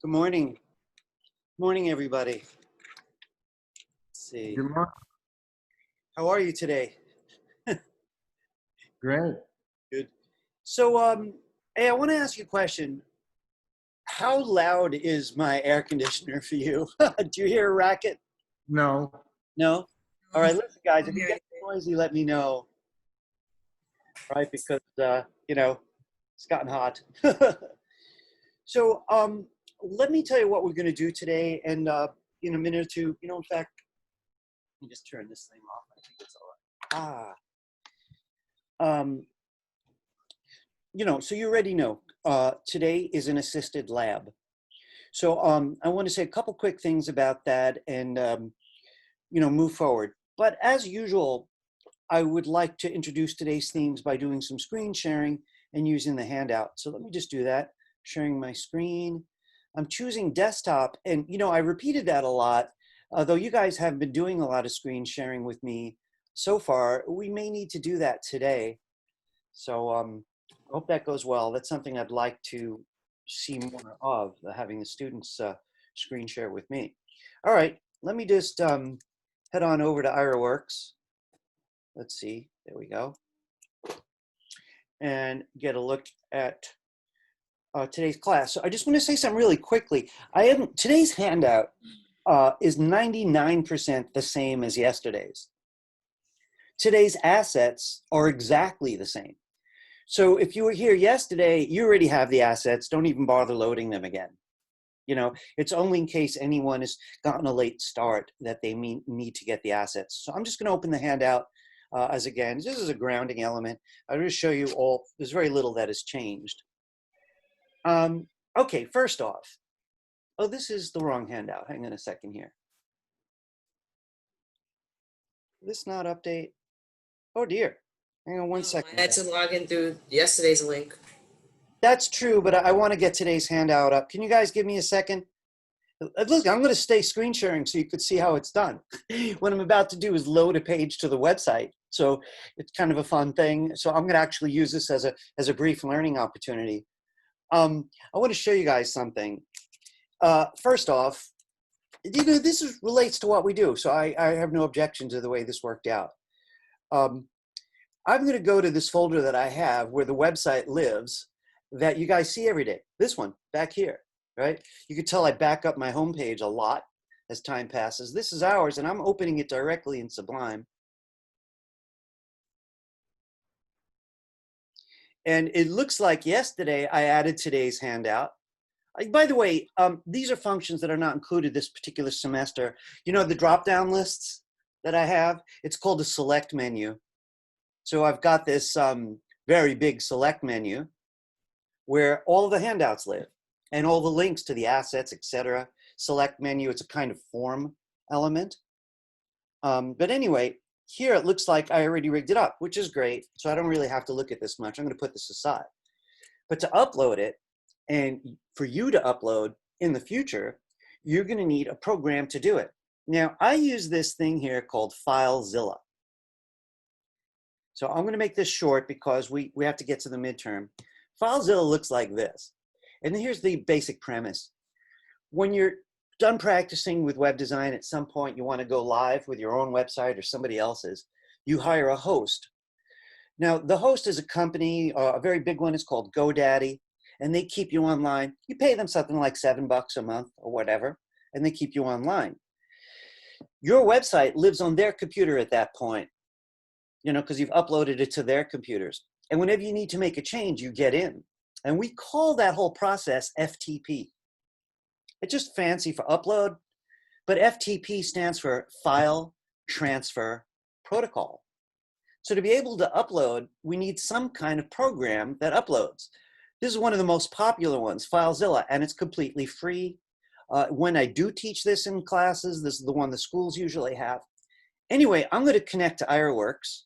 Good morning. Morning, everybody. Let's see. Good morning. How are you today? Great. Good. So, hey, I want to ask you a question. How loud is my air conditioner for you? Do you hear a racket? No. No? All right, listen, guys, if you get noisy, let me know. Right, because, it's gotten hot. So, let me tell you what we're going to do today. And in a minute or two, in fact, let me just turn this thing off. I think it's all right. So you already know, today is an assisted lab. So I want to say a couple quick things about that and, move forward. But as usual, I would like to introduce today's themes by doing some screen sharing and using the handout. So let me just do that, sharing my screen. I'm choosing desktop, and I repeated that a lot, though you guys have been doing a lot of screen sharing with me so far. We may need to do that today. So I hope that goes well. That's something I'd like to see more of, having the students screen share with me. All right, let me just head on over to IRAWorks. Let's see, there we go. And get a look at today's class. So I just want to say something really quickly. Today's handout is 99% the same as yesterday's. Today's assets are exactly the same. So if you were here yesterday, you already have the assets. Don't even bother loading them again. It's only in case anyone has gotten a late start that they need to get the assets. So I'm just going to open the handout this is a grounding element. I'll just show you all. There's very little that has changed. Okay, first off, this is the wrong handout. Hang on a second here. This not update? Oh dear. Hang on one second. I had to log in through yesterday's link. That's true, but I want to get today's handout up. Can you guys give me a second? Look, I'm going to stay screen sharing so you could see how it's done. What I'm about to do is load a page to the website. So it's kind of a fun thing. So I'm going to actually use this as a brief learning opportunity. I want to show you guys something. First off, this relates to what we do. So I have no objection to the way this worked out. I'm going to go to this folder that I have where the website lives that you guys see every day. This one back here, right? You can tell I back up my homepage a lot as time passes. This is ours, and I'm opening it directly in Sublime. And it looks like yesterday I added today's handout. By the way, these are functions that are not included this particular semester. The drop-down lists that I have, it's called a select menu. So I've got this very big select menu where all the handouts live and all the links to the assets, etc. Select menu, it's a kind of form element. But anyway, here it looks like I already rigged it up, which is great. So I don't really have to look at this much. I'm going to put this aside. But to upload it, and for you to upload in the future, you're going to need a program to do it. Now, I use this thing here called Filezilla. So I'm going to make this short because we have to get to the midterm. Filezilla looks like this. And here's the basic premise. When you're done practicing with web design, at some point you want to go live with your own website or somebody else's, you hire a host. Now, the host is a company, a very big one is called GoDaddy, and they keep you online. You pay them something like $7 a month or whatever, and they keep you online. Your website lives on their computer at that point, because you've uploaded it to their computers. And whenever you need to make a change, you get in. And we call that whole process FTP. It's just fancy for upload, but FTP stands for File Transfer Protocol. So to be able to upload, we need some kind of program that uploads. This is one of the most popular ones, Filezilla, and it's completely free. When I do teach this in classes, this is the one the schools usually have. Anyway, I'm going to connect to IRAWorks.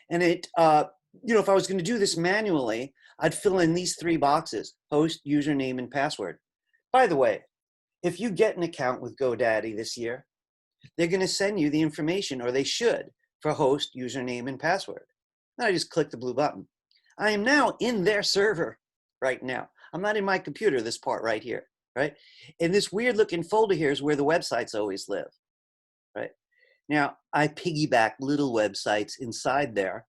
And if I was going to do this manually, I'd fill in these 3 boxes: host, username, and password. By the way, if you get an account with GoDaddy this year, they're going to send you the information, or they should, for host, username, and password. Then I just click the blue button. I am now in their server right now. I'm not in my computer, this part right here, right? And this weird looking folder here is where the websites always live, right? Now, I piggyback little websites inside there.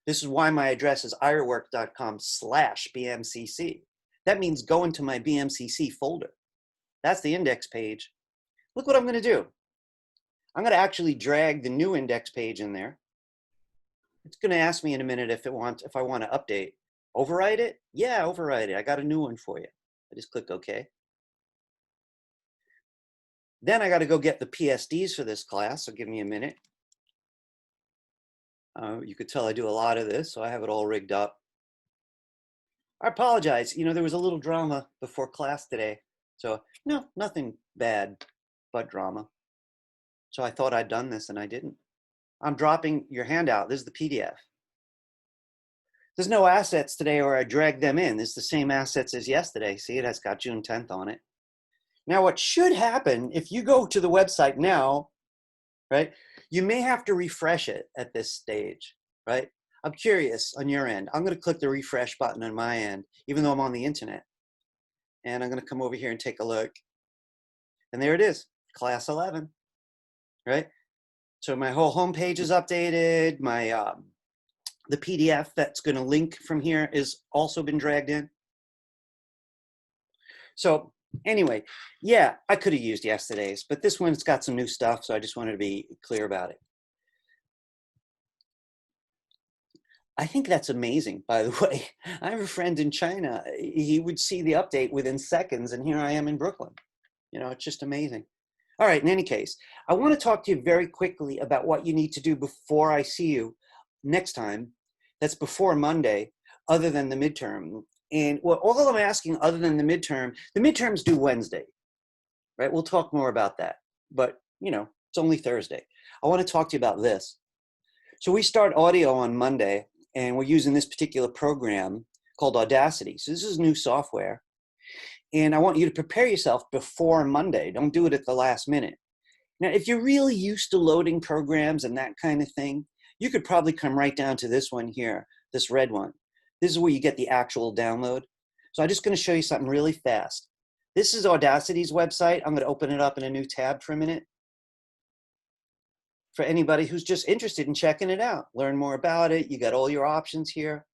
This is why my address is ironwork.com/BMCC. That means go into my BMCC folder. That's the index page. Look what I'm going to do. I'm going to actually drag the new index page in there. It's going to ask me in a minute if I want to update. Overwrite it? Yeah, overwrite it. I got a new one for you. I just click OK. Then I got to go get the PSDs for this class, so give me a minute. You could tell I do a lot of this, so I have it all rigged up. I apologize. You know, there was a little drama before class today. So, no, nothing bad, but drama. So I thought I'd done this, and I didn't. I'm dropping your handout. This is the PDF. There's no assets today, or I dragged them in. It's the same assets as yesterday. See, it has got June 10th on it. Now, what should happen, if you go to the website now, right, you may have to refresh it at this stage, right? I'm curious on your end. I'm going to click the refresh button on my end, even though I'm on the internet. And I'm going to come over here and take a look. And there it is, class 11, right? So my whole homepage is updated. My the PDF that's going to link from here is also been dragged in. So anyway, yeah, I could have used yesterday's, but this one's got some new stuff, so I just wanted to be clear about it. I think that's amazing, by the way. I have a friend in China. He would see the update within seconds, and here I am in Brooklyn. You know, it's just amazing. All right, in any case, I want to talk to you very quickly about what you need to do before I see you next time. That's before Monday, other than the midterm. And well, all I'm asking, other than the midterms due Wednesday, right? We'll talk more about that. But, you know, it's only Thursday. I want to talk to you about this. So we start audio on Monday, and we're using this particular program called Audacity. So this is new software. And I want you to prepare yourself before Monday. Don't do it at the last minute. Now, if you're really used to loading programs and that kind of thing, you could probably come right down to this one here, this red one. This is where you get the actual download. So I'm just going to show you something really fast. This is Audacity's website. I'm going to open it up in a new tab for a minute. For anybody who's just interested in checking it out, learn more about it. You got all your options here.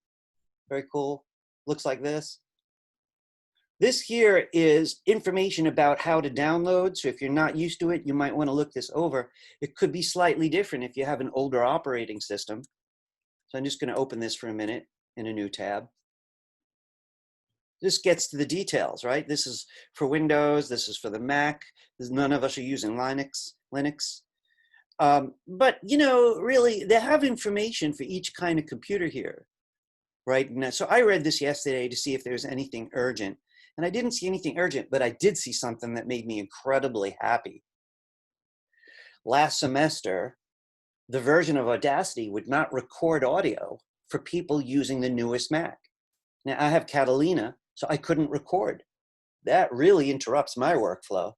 Very cool. Looks like this. This here is information about how to download. So if you're not used to it, you might want to look this over. It could be slightly different if you have an older operating system. So I'm just going to open this for a minute in a new tab. This gets to the details, right? This is for Windows. This is for the Mac. None of us are using Linux. But, you know, really, they have information for each kind of computer here, right? Now, so I read this yesterday to see if there's anything urgent. And I didn't see anything urgent, but I did see something that made me incredibly happy. Last semester, the version of Audacity would not record audio for people using the newest Mac. Now, I have Catalina, so I couldn't record. That really interrupts my workflow.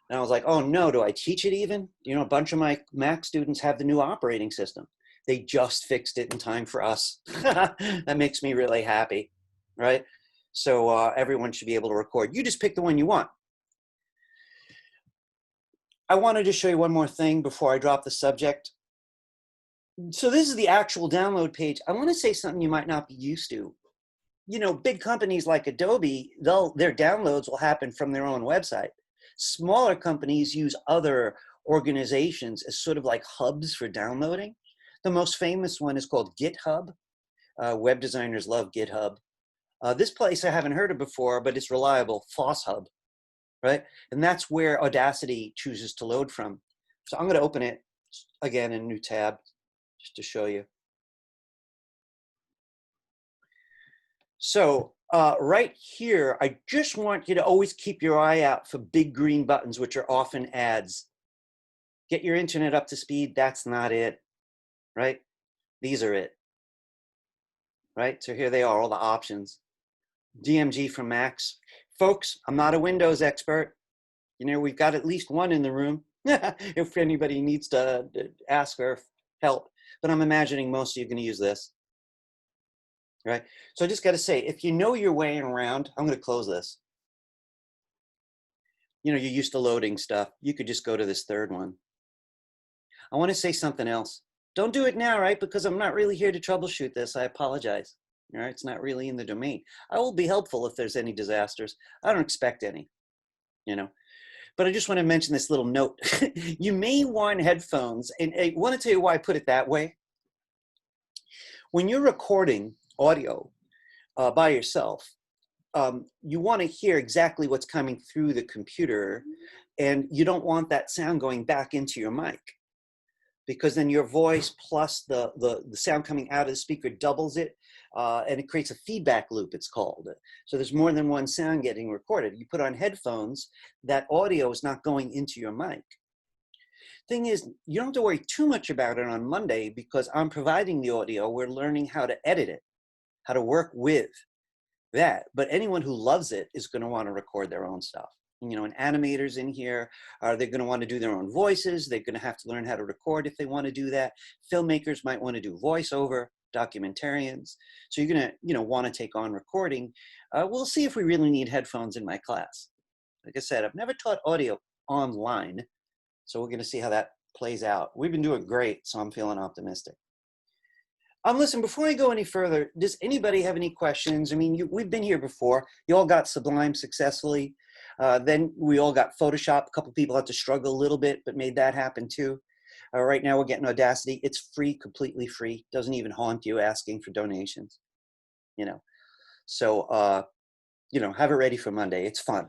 And I was like, oh no, do I teach it even? You know, a bunch of my Mac students have the new operating system. They just fixed it in time for us. That makes me really happy, right? So everyone should be able to record. You just pick the one you want. I wanted to show you one more thing before I drop the subject. So this is the actual download page. I want to say something you might not be used to. You know, big companies like Adobe, their downloads will happen from their own website. Smaller companies use other organizations as sort of like hubs for downloading. The most famous one is called GitHub. Web designers love GitHub. This place I haven't heard of before, but it's reliable, FossHub, right? And that's where Audacity chooses to load from. So I'm going to open it again in a new tab just to show you. So right here, I just want you to always keep your eye out for big green buttons, which are often ads. Get your internet up to speed. That's not it, right? These are it, right? So here they are, all the options. DMG for Macs. Folks, I'm not a Windows expert. You know, we've got at least one in the room if anybody needs to ask for help. But I'm imagining most of you are going to use this. right? So I just got to say, if you know your way around, I'm going to close this. You know, you're used to loading stuff. You could just go to this third one. I want to say something else. Don't do it now, right? Because I'm not really here to troubleshoot this. I apologize. All right, it's not really in the domain. I will be helpful if there's any disasters. I don't expect any, you know. But I just want to mention this little note. You may want headphones, and I want to tell you why I put it that way. When you're recording audio by yourself, you want to hear exactly what's coming through the computer, and you don't want that sound going back into your mic, because then your voice plus the sound coming out of the speaker doubles it, and it creates a feedback loop, it's called. So there's more than one sound getting recorded. You put on headphones, that audio is not going into your mic. Thing is, you don't have to worry too much about it on Monday, because I'm providing the audio. We're learning how to edit it, how to work with that. But anyone who loves it is going to want to record their own stuff. You know, and animators in here, they're going to want to do their own voices. They're going to have to learn how to record if they want to do that. Filmmakers might want to do voiceover, documentarians. So you're going to, you know, want to take on recording. We'll see if we really need headphones in my class. Like I said, I've never taught audio online, so we're going to see how that plays out. We've been doing great, so I'm feeling optimistic. Listen, before I go any further, does anybody have any questions? I mean, we've been here before. You all got Sublime successfully. Then we all got Photoshop. A couple people had to struggle a little bit, but made that happen too. Right now we're getting Audacity. It's free, completely free. Doesn't even haunt you asking for donations, you know. So, you know, have it ready for Monday. It's fun.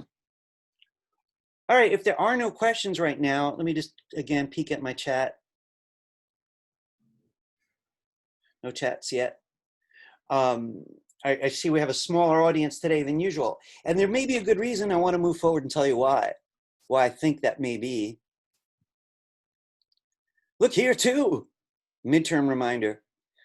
All right, if there are no questions right now, let me just, again, peek at my chat. No chats yet. I see we have a smaller audience today than usual. And there may be a good reason. I want to move forward and tell you why I think that may be. Look here too, midterm reminder.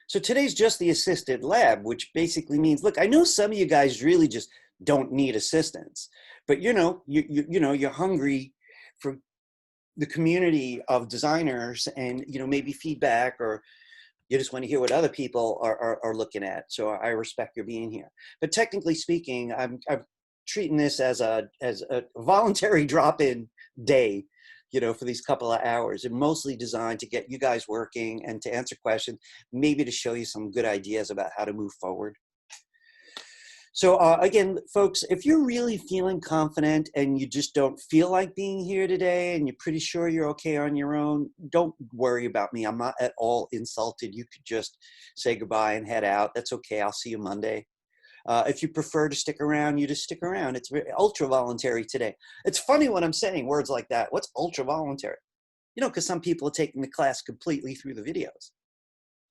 So today's just the assisted lab, which basically means, look, I know some of you guys really just don't need assistance, but you know, you're hungry for the community of designers and, you know, maybe feedback, or you just want to hear what other people are looking at. So I respect your being here. But technically speaking, I'm treating this as a voluntary drop-in day, you know, for these couple of hours, and mostly designed to get you guys working and to answer questions, maybe to show you some good ideas about how to move forward. So again, folks, if you're really feeling confident and you just don't feel like being here today and you're pretty sure you're okay on your own, don't worry about me. I'm not at all insulted. You could just say goodbye and head out. That's okay. I'll see you Monday. If you prefer to stick around, you just stick around. It's ultra voluntary today. It's funny when I'm saying words like that. What's ultra voluntary? You know, because some people are taking the class completely through the videos.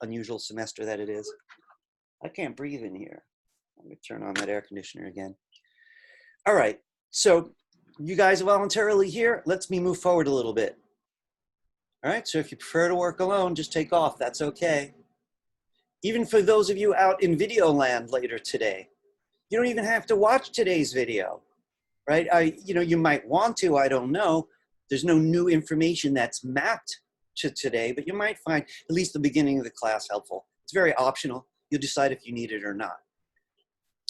Unusual semester that it is. I can't breathe in here. Let me turn on that air conditioner again. All right, so you guys are voluntarily here. Let's me move forward a little bit. All right, so if you prefer to work alone, just take off. That's okay. Even for those of you out in video land later today, you don't even have to watch today's video, right? You know, you might want to, I don't know. There's no new information that's mapped to today, but you might find at least the beginning of the class helpful. It's very optional. You'll decide if you need it or not.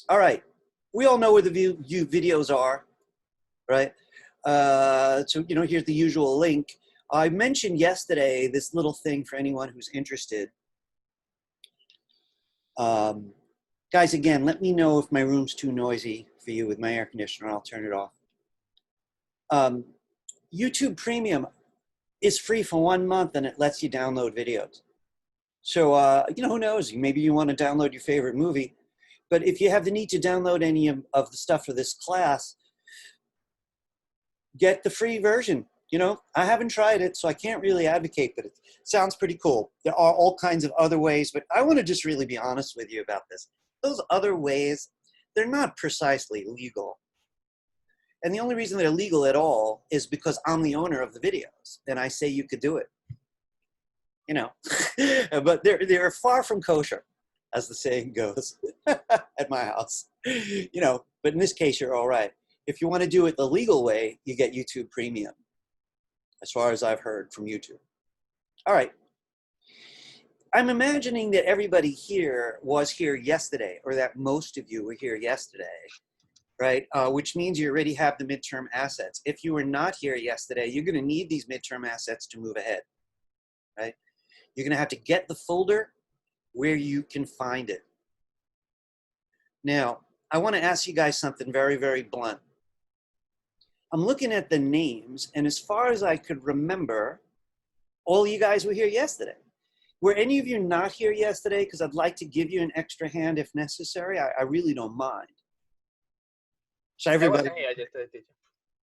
All right, we all know where the view videos are, right? So, you know, here's the usual link. I mentioned yesterday this little thing for anyone who's interested. Guys, again, let me know if my room's too noisy for you with my air conditioner. I'll turn it off. YouTube Premium is free for 1 month, and it lets you download videos. So, you know, who knows? Maybe you want to download your favorite movie. But if you have the need to download any of the stuff for this class, get the free version. You know, I haven't tried it, so I can't really advocate, but it sounds pretty cool. There are all kinds of other ways, but I want to just really be honest with you about this. Those other ways, they're not precisely legal. And the only reason they're legal at all is because I'm the owner of the videos, and I say you could do it. You know, but they're far from kosher, as the saying goes, at my house. You know, but in this case, you're all right. If you want to do it the legal way, you get YouTube Premium, as far as I've heard from YouTube. All right. I'm imagining that everybody here was here yesterday, or that most of you were here yesterday, right? Which means you already have the midterm assets. If you were not here yesterday, you're going to need these midterm assets to move ahead, right? You're going to have to get the folder where you can find it. Now, I want to ask you guys something very, very blunt. I'm looking at the names, and as far as I could remember, all you guys were here yesterday. Were any of you not here yesterday? Because I'd like to give you an extra hand if necessary. I really don't mind. So everybody. I wasn't here yesterday, teacher.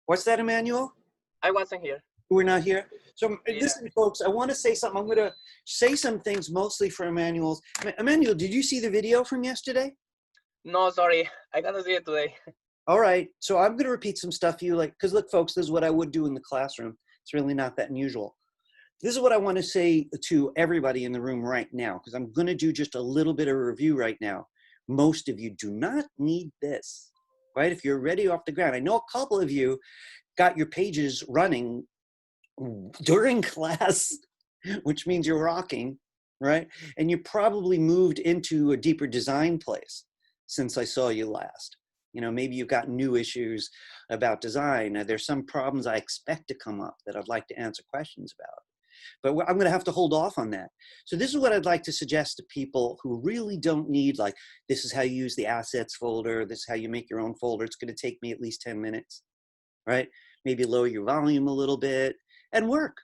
What's that, Emmanuel? I wasn't here. We're not here. So Yeah. listen, folks, I want to say something. I'm going to say some things mostly for Emmanuel's. Emmanuel, did you see the video from yesterday? No, sorry. I cannot see it today. All right. So I'm going to repeat some stuff you like, because look, folks, this is what I would do in the classroom. It's really not that unusual. This is what I want to say to everybody in the room right now, because I'm going to do just a little bit of a review right now. Most of you do not need this, right? If you're ready off the ground. I know a couple of you got your pages running during class, which means you're rocking, right? And you probably moved into a deeper design place since I saw you last. You know, maybe you've got new issues about design. There's some problems I expect to come up that I'd like to answer questions about. But I'm going to have to hold off on that. So this is what I'd like to suggest to people who really don't need, like, this is how you use the assets folder. This is how you make your own folder. It's going to take me at least 10 minutes, right? Maybe lower your volume a little bit and work.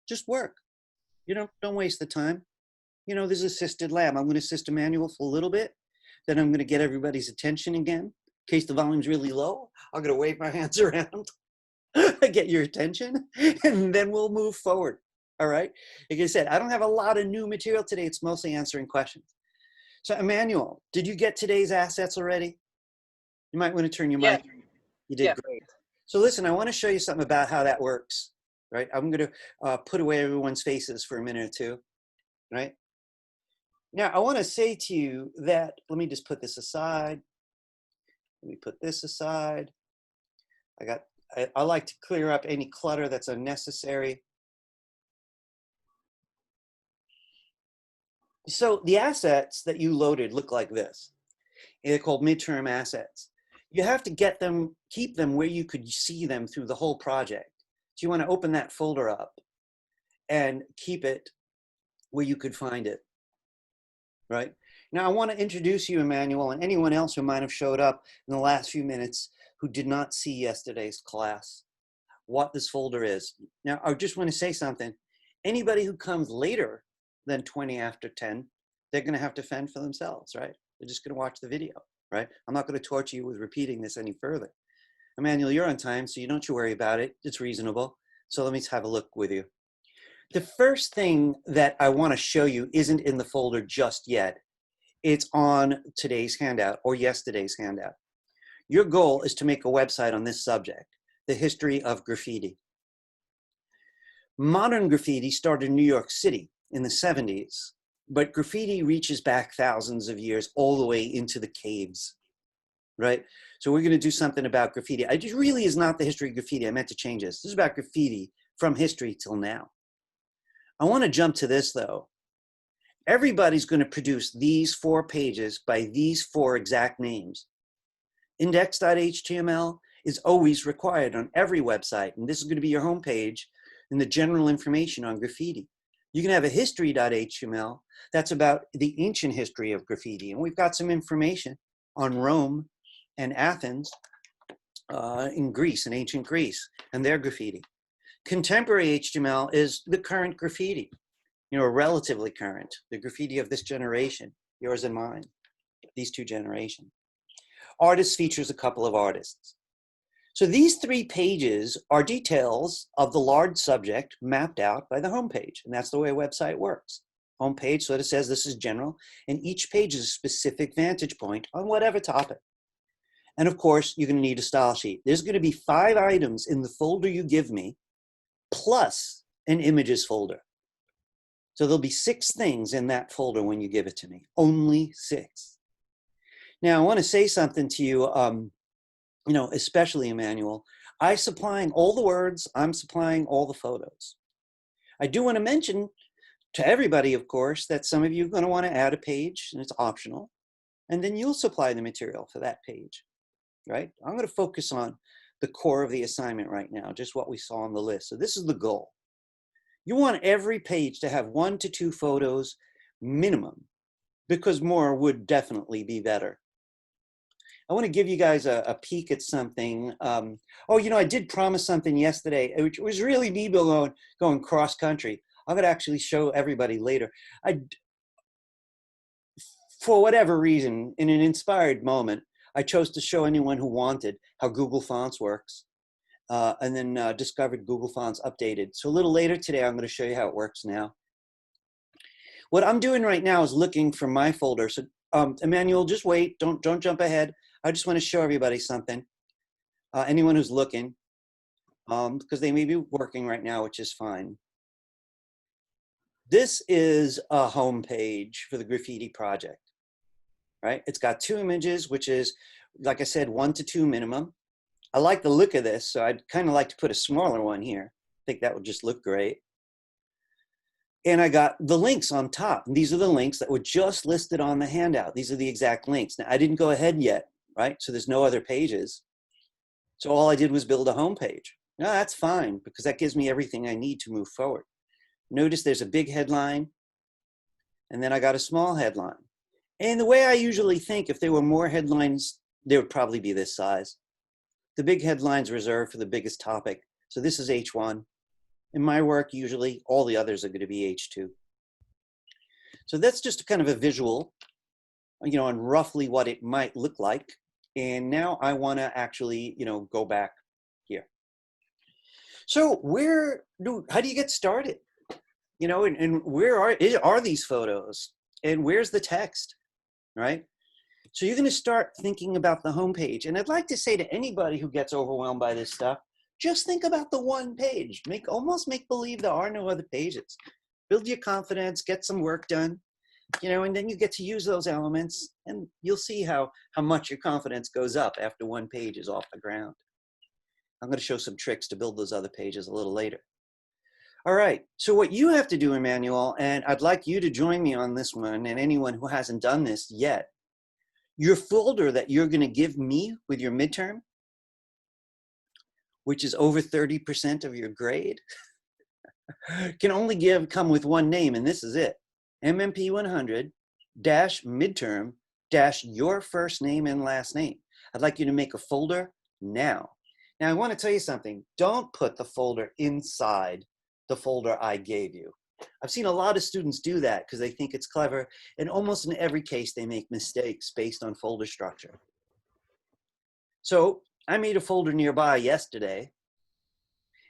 Just work. You know, don't waste the time. You know, there's assisted lab. I'm going to assist Emmanuel for a little bit. Then I'm going to get everybody's attention again. In case the volume's really low, I'm going to wave my hands around. Get your attention, and then we'll move forward. All right. Like I said, I don't have a lot of new material today. It's mostly answering questions. So Emmanuel, did you get today's assets already? You might want to turn your mic. You did great. So listen, I want to show you something about how that works. Right. I'm going to put away everyone's faces for a minute or two. Right. Now, I want to say to you that, let me just put this aside. Let me put this aside. I like to clear up any clutter that's unnecessary. So the assets that you loaded look like this. They're called midterm assets. You have to get them, keep them where you could see them through the whole project. So you want to open that folder up and keep it where you could find it, right? Now I want to introduce you, Emmanuel, and anyone else who might have showed up in the last few minutes who did not see yesterday's class, what this folder is. Now, I just want to say something. Anybody who comes later than 20 after 10, they're going to have to fend for themselves, right? They're just going to watch the video, right? I'm not going to torture you with repeating this any further. Emmanuel, you're on time, so you don't you worry about it. It's reasonable. So let me have a look with you. The first thing that I want to show you isn't in the folder just yet. It's on today's handout or yesterday's handout. Your goal is to make a website on this subject, the history of graffiti. Modern graffiti started in New York City in the 70s, but graffiti reaches back thousands of years all the way into the caves, right? So we're going to do something about graffiti. It just really is not the history of graffiti. I meant to change this. This is about graffiti from history till now. I want to jump to this, though. Everybody's going to produce these 4 pages by these 4 exact names. Index.html is always required on every website, and this is going to be your homepage and the general information on graffiti. You can have a history.html that's about the ancient history of graffiti, and we've got some information on Rome and Athens in Greece, in ancient Greece, and their graffiti. Contemporary HTML is the current graffiti, you know, relatively current, the graffiti of this generation, yours and mine, these 2 generations. Artists features a couple of artists. So these 3 pages are details of the large subject mapped out by the homepage, and that's the way a website works. Homepage sort of says this is general, and each page is a specific vantage point on whatever topic. And of course, you're going to need a style sheet. There's going to be 5 items in the folder you give me, plus an images folder. So there'll be 6 things in that folder when you give it to me, only 6. Now, I want to say something to you, you know, especially Emmanuel. I'm supplying all the words. I'm supplying all the photos. I do want to mention to everybody, of course, that some of you are going to want to add a page, and it's optional. And then you'll supply the material for that page, right? I'm going to focus on the core of the assignment right now, just what we saw on the list. So this is the goal. You want every page to have 1 to 2 photos minimum, because more would definitely be better. I want to give you guys a peek at something. Oh, you know, I did promise something yesterday, which was really me going cross country. I'm going to actually show everybody later. For whatever reason, in an inspired moment, I chose to show anyone who wanted how Google Fonts works, and then discovered Google Fonts updated. So a little later today, I'm going to show you how it works now. What I'm doing right now is looking for my folder. So Emmanuel, just wait, don't jump ahead. I just want to show everybody something. Anyone who's looking, because they may be working right now, which is fine. This is a home page for the graffiti project, right? It's got 2 images, which is, like I said, 1 to 2 minimum. I like the look of this, so I'd kind of like to put a smaller one here. I think that would just look great. And I got the links on top. And these are the links that were just listed on the handout. These are the exact links. Now, I didn't go ahead yet, right? So there's no other pages. So all I did was build a home page. No, that's fine, because that gives me everything I need to move forward. Notice there's a big headline, and then I got a small headline. And the way I usually think, if there were more headlines, they would probably be this size. The big headline's reserved for the biggest topic. So this is H1. In my work, usually all the others are going to be H2. So that's just kind of a visual, you know, on roughly what it might look like. And now I want to actually, you know, go back here. So how do you get started? You know, and where are these photos? And where's the text, right? So you're going to start thinking about the homepage. And I'd like to say to anybody who gets overwhelmed by this stuff, just think about the one page. Almost make believe there are no other pages. Build your confidence, get some work done, you know, and then you get to use those elements, and you'll see how much your confidence goes up after one page is off the ground. I'm going to show some tricks to build those other pages a little later. All right, so what you have to do, Emmanuel, and I'd like you to join me on this one, and anyone who hasn't done this yet, your folder that you're going to give me with your midterm, which is over 30% of your grade, can only come with one name, and this is it. MMP100 midterm your first name and last name. I'd like you to make a folder now. Now, I want to tell you something. Don't put the folder inside the folder I gave you. I've seen a lot of students do that because they think it's clever, and almost in every case, they make mistakes based on folder structure. So I made a folder nearby yesterday.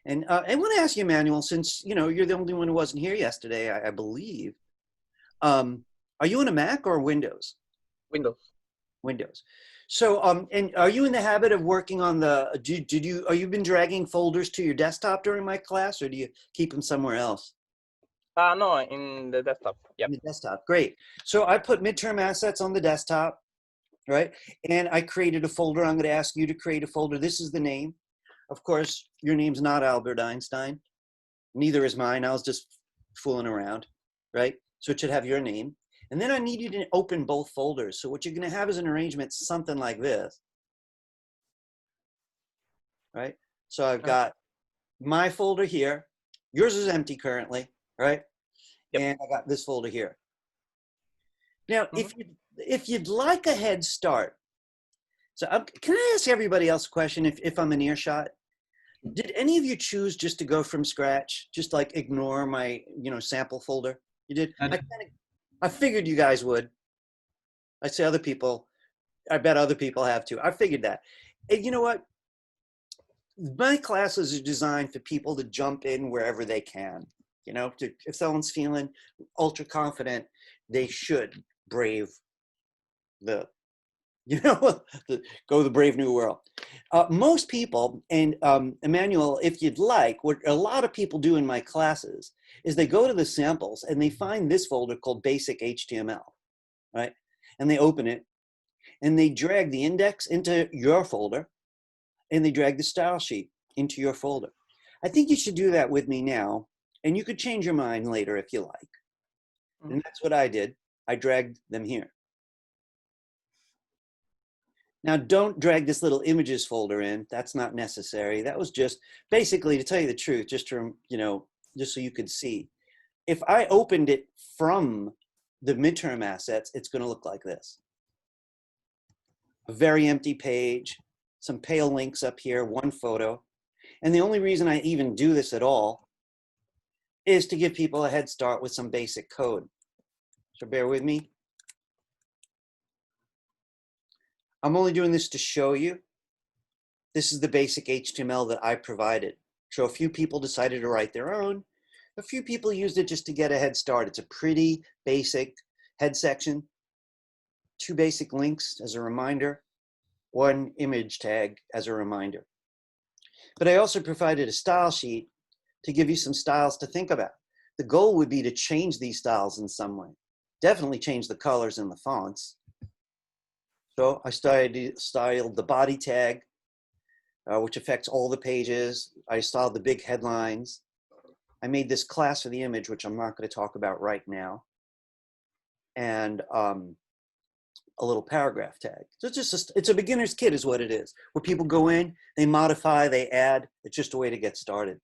And I want to ask you, Emmanuel, since you know you're the only one who wasn't here yesterday, I believe. Are you on a Mac or Windows? Windows. Windows. So, and are you in the habit of working on the? Are you been dragging folders to your desktop during my class, or do you keep them somewhere else? No, in the desktop. Yeah. In the desktop. Great. So I put midterm assets on the desktop, right? And I created a folder. I'm going to ask you to create a folder. This is the name. Of course, your name's not Albert Einstein. Neither is mine. I was just fooling around, right? So it should have your name. And then I need you to open both folders. So what you're going to have is an arrangement something like this, right? So I've got my folder here. Yours is empty currently, right? Yep. And I got this folder here. Now, if you'd like a head start, so can I ask everybody else a question if I'm in earshot? Did any of you choose just to go from scratch, just like ignore my, you know, sample folder? You did? I figured you guys would. I say other people, I bet other people have too. I figured that. And you know what? My classes are designed for people to jump in wherever they can. You know, if someone's feeling ultra confident, they should brave the, you know, go the brave new world. Most people, and Emmanuel, if you'd like, what a lot of people do in my classes is they go to the samples and they find this folder called basic HTML, right? And they open it and they drag the index into your folder and they drag the style sheet into your folder. I think you should do that with me now, and you could change your mind later if you like. And that's what I did. I dragged them here. Now, don't drag this little images folder in. That's not necessary. That was just basically, to tell you the truth, just to, just so you could see. If I opened it from the midterm assets, it's going to look like this. A very empty page, some pale links up here, one photo. And the only reason I even do this at all is to give people a head start with some basic code. So bear with me. I'm only doing this to show you. This is the basic HTML that I provided. So a few people decided to write their own. A few people used it just to get a head start. It's a pretty basic head section. 2 basic links as a reminder. 1 image tag as a reminder. But I also provided a style sheet to give you some styles to think about. The goal would be to change these styles in some way. Definitely change the colors and the fonts. So I styled the body tag, which affects all the pages. I styled the big headlines. I made this class for the image, which I'm not going to talk about right now. And a little paragraph tag. So it's a beginner's kit is what it is, where people go in, they modify, they add. It's just a way to get started.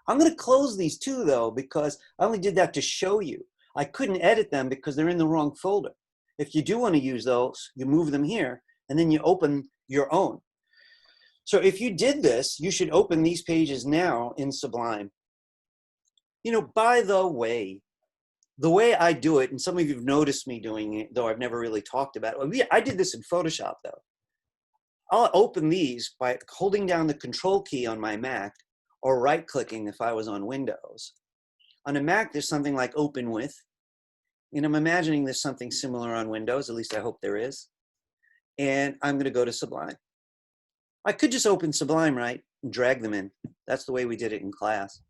I'm going to close these 2 though, because I only did that to show you. I couldn't edit them because they're in the wrong folder. If you do want to use those, you move them here, and then you open your own. So if you did this, you should open these pages now in Sublime. By the way I do it, and some of you have noticed me doing it, though I've never really talked about it. I did this in Photoshop, though. I'll open these by holding down the Control key on my Mac, or right-clicking if I was on Windows. On a Mac, there's something like Open With. And I'm imagining there's something similar on Windows, at least I hope there is. And I'm going to go to Sublime. I could just open Sublime, right, and drag them in. That's the way we did it in class.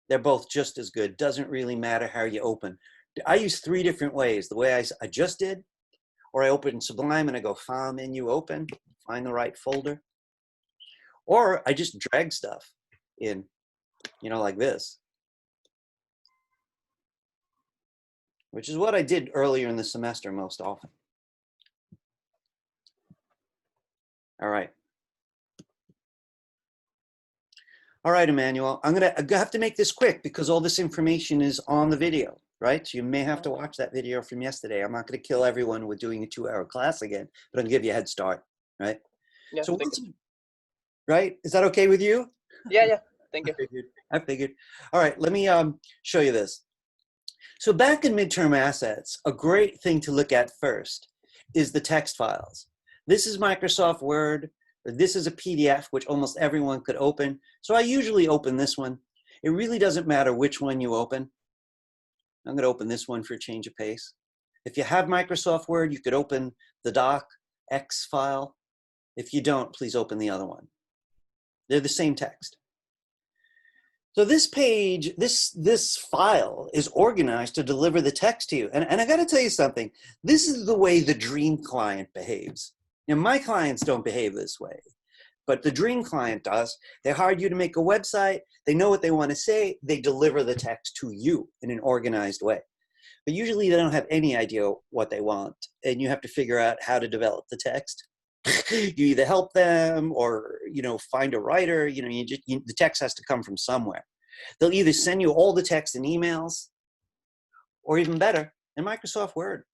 They're both just as good. Doesn't really matter how you open. I use 3 different ways. The way I just did, or I open Sublime and I go File Menu Open, find the right folder. Or I just drag stuff in, like this. Which is what I did earlier in the semester most often. All right. All right, Emmanuel, I'm gonna have to make this quick because all this information is on the video, right? So you may have to watch that video from yesterday. I'm not gonna kill everyone with doing a 2-hour class again, but I'm gonna give you a head start, right? Yeah, So right? Is that okay with you? yeah. Thank you. I figured. All right, let me show you this. So back in midterm assets, a great thing to look at first is the text files. This is Microsoft Word. This is a PDF, which almost everyone could open. So I usually open this one. It really doesn't matter which one you open. I'm going to open this one for a change of pace. If you have Microsoft Word, you could open the docx file. If you don't, please open the other one. They're the same text. So this page, this file is organized to deliver the text to you. And I got to tell you something. This is the way the Dream client behaves. Now, my clients don't behave this way, but the Dream client does. They hired you to make a website. They know what they want to say. They deliver the text to you in an organized way. But usually they don't have any idea what they want, and you have to figure out how to develop the text. You either help them or, find a writer. The text has to come from somewhere. They'll either send you all the text in emails, or even better, in Microsoft Word.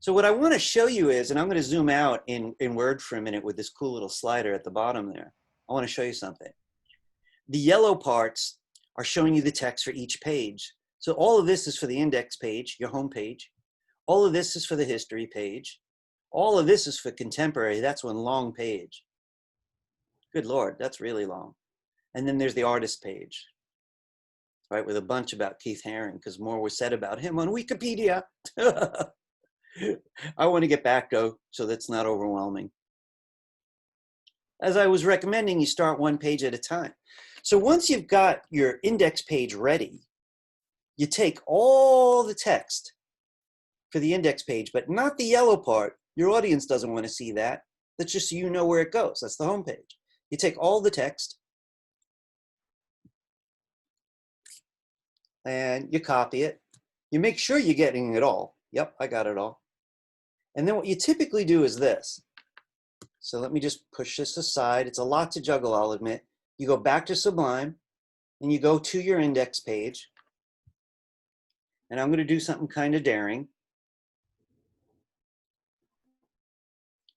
So what I want to show you is, and I'm going to zoom out in Word for a minute with this cool little slider at the bottom there. I want to show you something. The yellow parts are showing you the text for each page. So all of this is for the index page, your home page. All of this is for the history page. All of this is for contemporary. That's one long page. Good Lord, that's really long. And then there's the artist page, right, with a bunch about Keith Haring, because more was said about him on Wikipedia. I want to get back, though, so that's not overwhelming. As I was recommending, you start one page at a time. So once you've got your index page ready, you take all the text for the index page, but not the yellow part. Your audience doesn't want to see that. That's just so you know where it goes. That's the home page. You take all the text, and you copy it. You make sure you're getting it all. Yep, I got it all. And then what you typically do is this. So let me just push this aside. It's a lot to juggle, I'll admit. You go back to Sublime, and you go to your index page. And I'm going to do something kind of daring.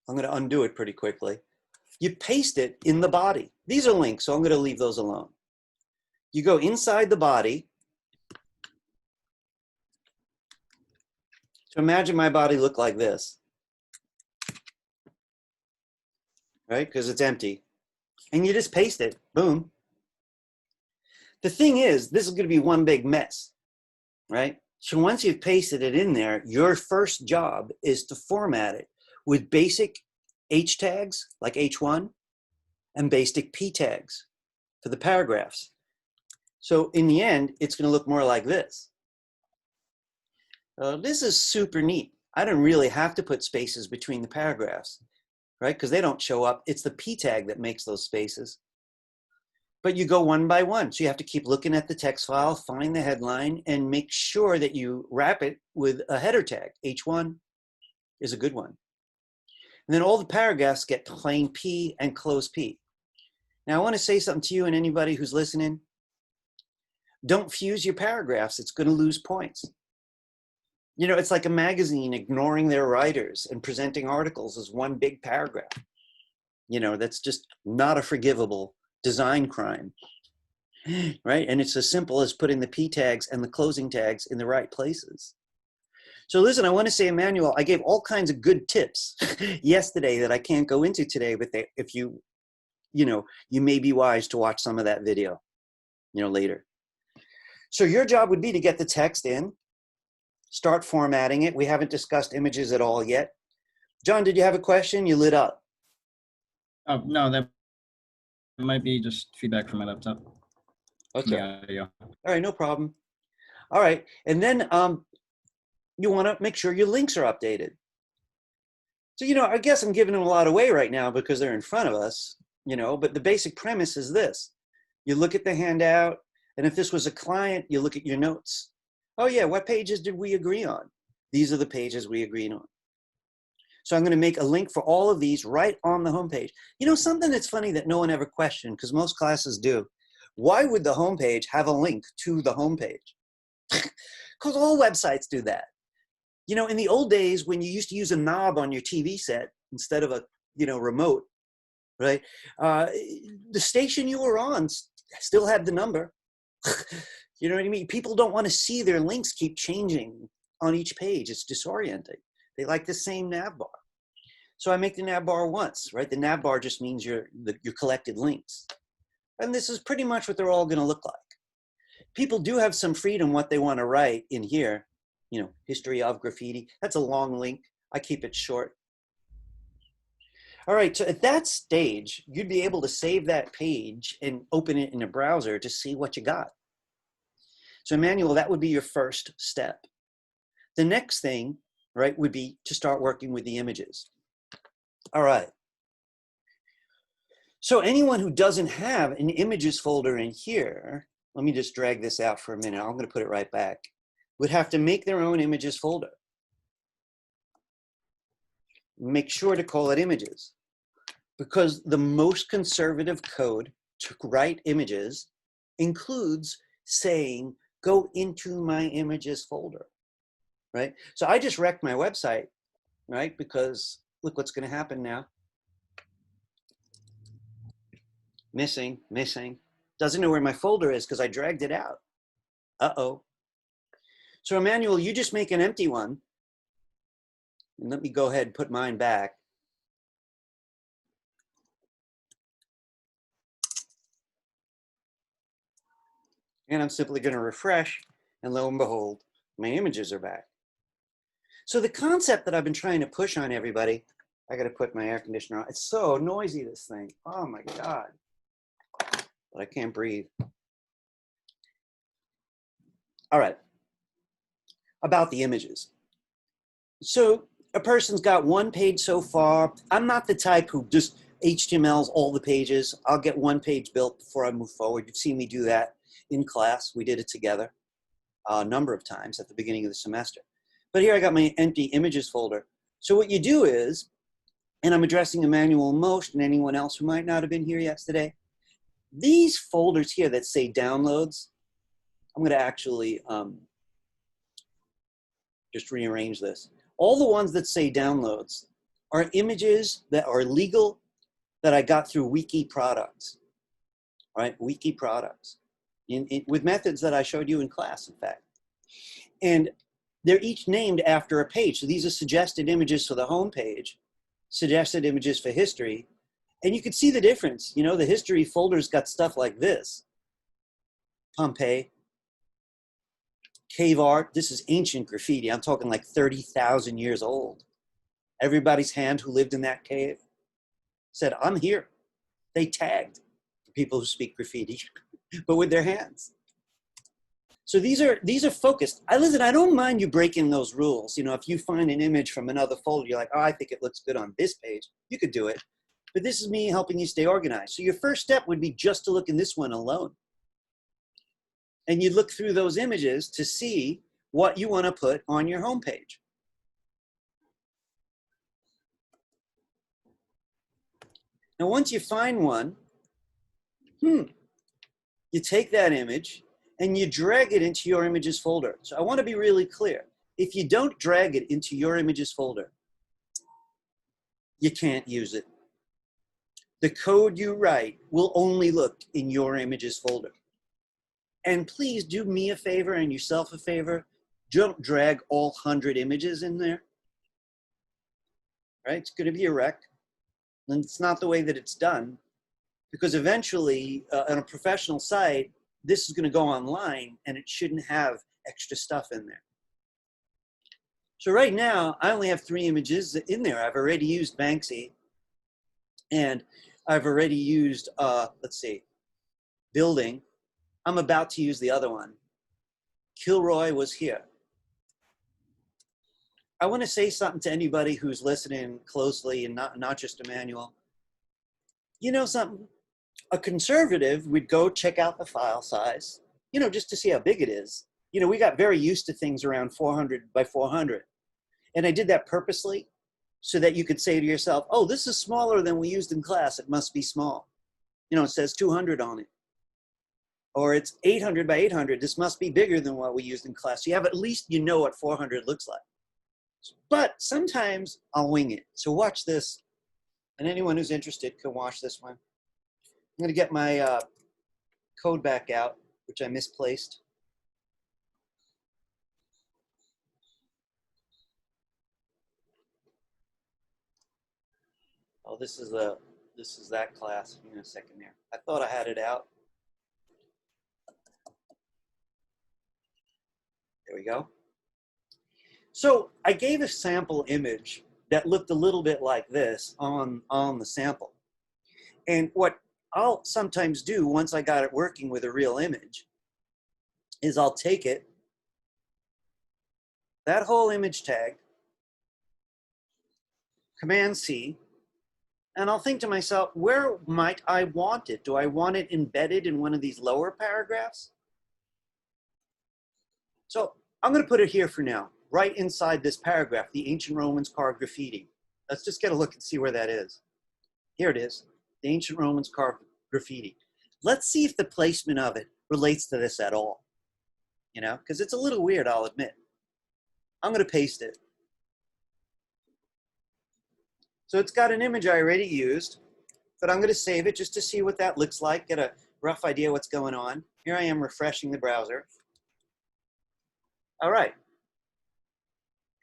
I'm going to undo it pretty quickly. You paste it in the body. These are links, so I'm going to leave those alone. You go inside the body. So imagine my body looked like this, right? Because it's empty. And you just paste it, boom. The thing is, this is going to be one big mess, right? So once you've pasted it in there, your first job is to format it with basic H tags, like H1, and basic P tags for the paragraphs. So in the end, it's going to look more like this. This is super neat. I don't really have to put spaces between the paragraphs, right? Because they don't show up. It's the P tag that makes those spaces. But you go one by one. So you have to keep looking at the text file, find the headline, and make sure that you wrap it with a header tag. H1 is a good one. And then all the paragraphs get plain P and close P. Now I want to say something to you and anybody who's listening. Don't fuse your paragraphs. It's going to lose points. You know, it's like a magazine ignoring their writers and presenting articles as one big paragraph. You know, that's just not a forgivable design crime, right? And it's as simple as putting the P tags and the closing tags in the right places. So listen, I want to say, Emmanuel, I gave all kinds of good tips yesterday that I can't go into today, but if you may be wise to watch some of that video, later. So your job would be to get the text in, start formatting it. We haven't discussed images at all yet. John, did you have a question? You lit up. Oh, no, that might be just feedback from my laptop. Okay. Yeah. All right, no problem. All right, and then you want to make sure your links are updated. So, I guess I'm giving them a lot away right now because they're in front of us, but the basic premise is this. You look at the handout, and if this was a client, you look at your notes. Oh yeah, what pages did we agree on? These are the pages we agreed on. So I'm going to make a link for all of these right on the homepage. Something that's funny that no one ever questioned, because most classes do. Why would the homepage have a link to the homepage? Because all websites do that. In the old days when you used to use a knob on your TV set instead of a, remote, right? The station you were on still had the number. You know what I mean? People don't want to see their links keep changing on each page. It's disorienting. They like the same nav bar. So I make the nav bar once, right? The nav bar just means your collected links. And this is pretty much what they're all going to look like. People do have some freedom what they want to write in here. History of Graffiti. That's a long link. I keep it short. All right, so at that stage, you'd be able to save that page and open it in a browser to see what you got. So Emmanuel, that would be your first step. The next thing, right, would be to start working with the images. All right. So anyone who doesn't have an images folder in here, let me just drag this out for a minute. I'm going to put it right back. Would have to make their own images folder. Make sure to call it images, because the most conservative code to write images includes saying, go into my images folder, right? So I just wrecked my website, right? Because look what's going to happen now. Missing. Doesn't know where my folder is because I dragged it out. Uh-oh. So Emmanuel, you just make an empty one. And let me go ahead and put mine back. And I'm simply going to refresh, and lo and behold, my images are back. So the concept that I've been trying to push on everybody, I got to put my air conditioner on. It's so noisy, this thing. Oh my God. But I can't breathe. All right. About the images. So a person's got one page so far. I'm not the type who just HTMLs all the pages. I'll get one page built before I move forward. You've seen me do that in class. We did it together. a number of times at the beginning of the semester. But here I got my empty images folder. So what you do is, and I'm addressing Emmanuel Most and anyone else who might not have been here yesterday, these folders here that say downloads, I'm gonna actually just rearrange this. All the ones that say downloads are images that are legal that I got through wiki products, right? Wiki products with methods that I showed you in class, in fact. And they're each named after a page. So these are suggested images for the home page, suggested images for history. And you can see the difference. You know, the history folder's got stuff like this. Pompeii, cave art. This is ancient graffiti. I'm talking like 30,000 years old. Everybody's hand who lived in that cave said, I'm here. They tagged people who speak graffiti, but with their hands. So these are focused. Listen, I don't mind you breaking those rules. You know, if you find an image from another folder, you're like, oh, I think it looks good on this page. You could do it. But this is me helping you stay organized. So your first step would be just to look in this one alone. And you look through those images to see what you want to put on your home page. Now, once you find one, you take that image and you drag it into your images folder. So I want to be really clear. If you don't drag it into your images folder, you can't use it. The code you write will only look in your images folder. And please do me a favor and yourself a favor. Don't drag all 100 images in there. Right? It's going to be a wreck. And it's not the way that it's done. Because eventually, on a professional site, this is going to go online and it shouldn't have extra stuff in there. So right now, I only have 3 images in there. I've already used Banksy. And I've already used, let's see, building. I'm about to use the other one. Kilroy was here. I want to say something to anybody who's listening closely and not just Emmanuel. You know something? A conservative would go check out the file size, you know, just to see how big it is. You know, we got very used to things around 400 by 400. And I did that purposely so that you could say to yourself, oh, this is smaller than we used in class. It must be small. You know, it says 200 on it. Or it's 800 by 800. This must be bigger than what we used in class. So you have at least, you know what 400 looks like. But sometimes I'll wing it. So watch this. And anyone who's interested can watch this one. I'm going to get my code back out, which I misplaced. Oh, this is that class. Give me a second there. I thought I had it out. There we go. So I gave a sample image that looked a little bit like this on the sample. And what I'll sometimes do once I got it working with a real image is I'll take it, that whole image tag, Command C, and I'll think to myself, where might I want it? Do I want it embedded in one of these lower paragraphs? So I'm going to put it here for now, right inside this paragraph, the ancient Romans carved graffiti. Let's just get a look and see where that is. Here it is, the ancient Romans carved graffiti. Let's see if the placement of it relates to this at all. You know, because it's a little weird, I'll admit. I'm going to paste it. So it's got an image I already used, but I'm going to save it just to see what that looks like, get a rough idea what's going on. Here I am refreshing the browser. All right.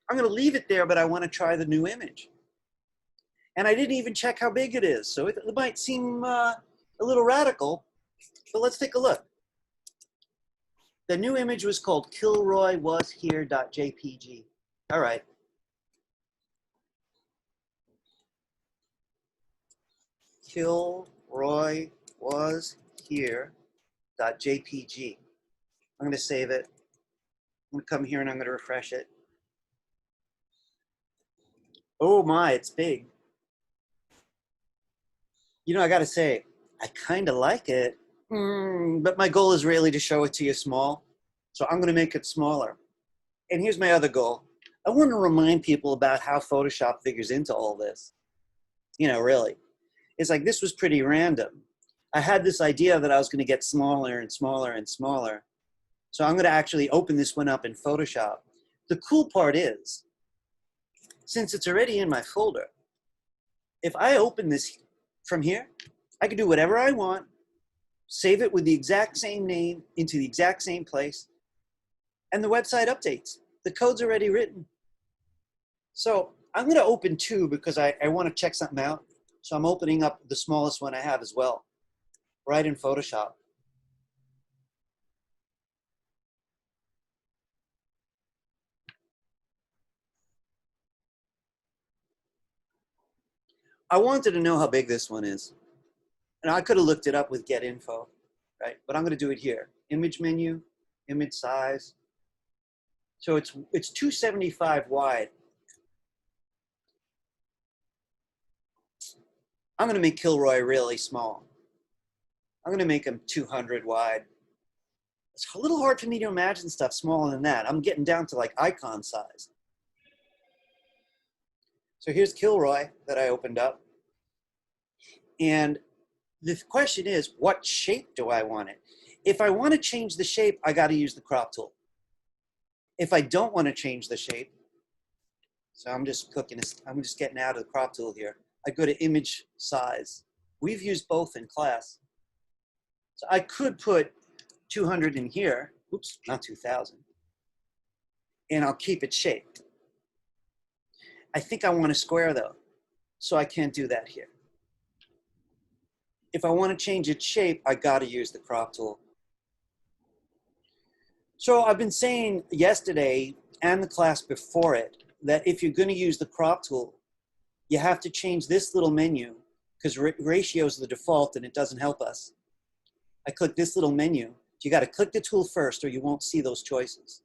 I'm going to leave it there, but I want to try the new image. And I didn't even check how big it is, so it might seem a little radical, but let's take a look. The new image was called kilroywashere.jpg. All right. kilroywashere.jpg. I'm going to save it. I'm going to come here and I'm going to refresh it. Oh my, it's big. You know, I got to say, I kind of like it, but my goal is really to show it to you small. So I'm going to make it smaller. And here's my other goal. I want to remind people about how Photoshop figures into all this. You know, really. It's like this was pretty random. I had this idea that I was going to get smaller and smaller and smaller. So I'm going to actually open this one up in Photoshop. The cool part is, since it's already in my folder, if I open this from here, I can do whatever I want, save it with the exact same name into the exact same place, and the website updates. The code's already written. So I'm going to open two because I want to check something out. So I'm opening up the smallest one I have as well, right in Photoshop. I wanted to know how big this one is. And I could have looked it up with get info, right? But I'm going to do it here. Image menu, image size. So it's 275 wide. I'm going to make Kilroy really small. I'm going to make him 200 wide. It's a little hard for me to imagine stuff smaller than that. I'm getting down to like icon size. So here's Kilroy that I opened up. And the question is, what shape do I want it? If I want to change the shape, I got to use the crop tool. If I don't want to change the shape, so I'm just getting out of the crop tool here. I go to image size. We've used both in class. So I could put 200 in here. Oops, not 2000. And I'll keep it shaped. I think I want a square though, so I can't do that here. If I want to change its shape, I got to use the crop tool. So I've been saying yesterday and the class before it that if you're going to use the crop tool, you have to change this little menu because ratio is the default and it doesn't help us. I click this little menu. You got to click the tool first or you won't see those choices.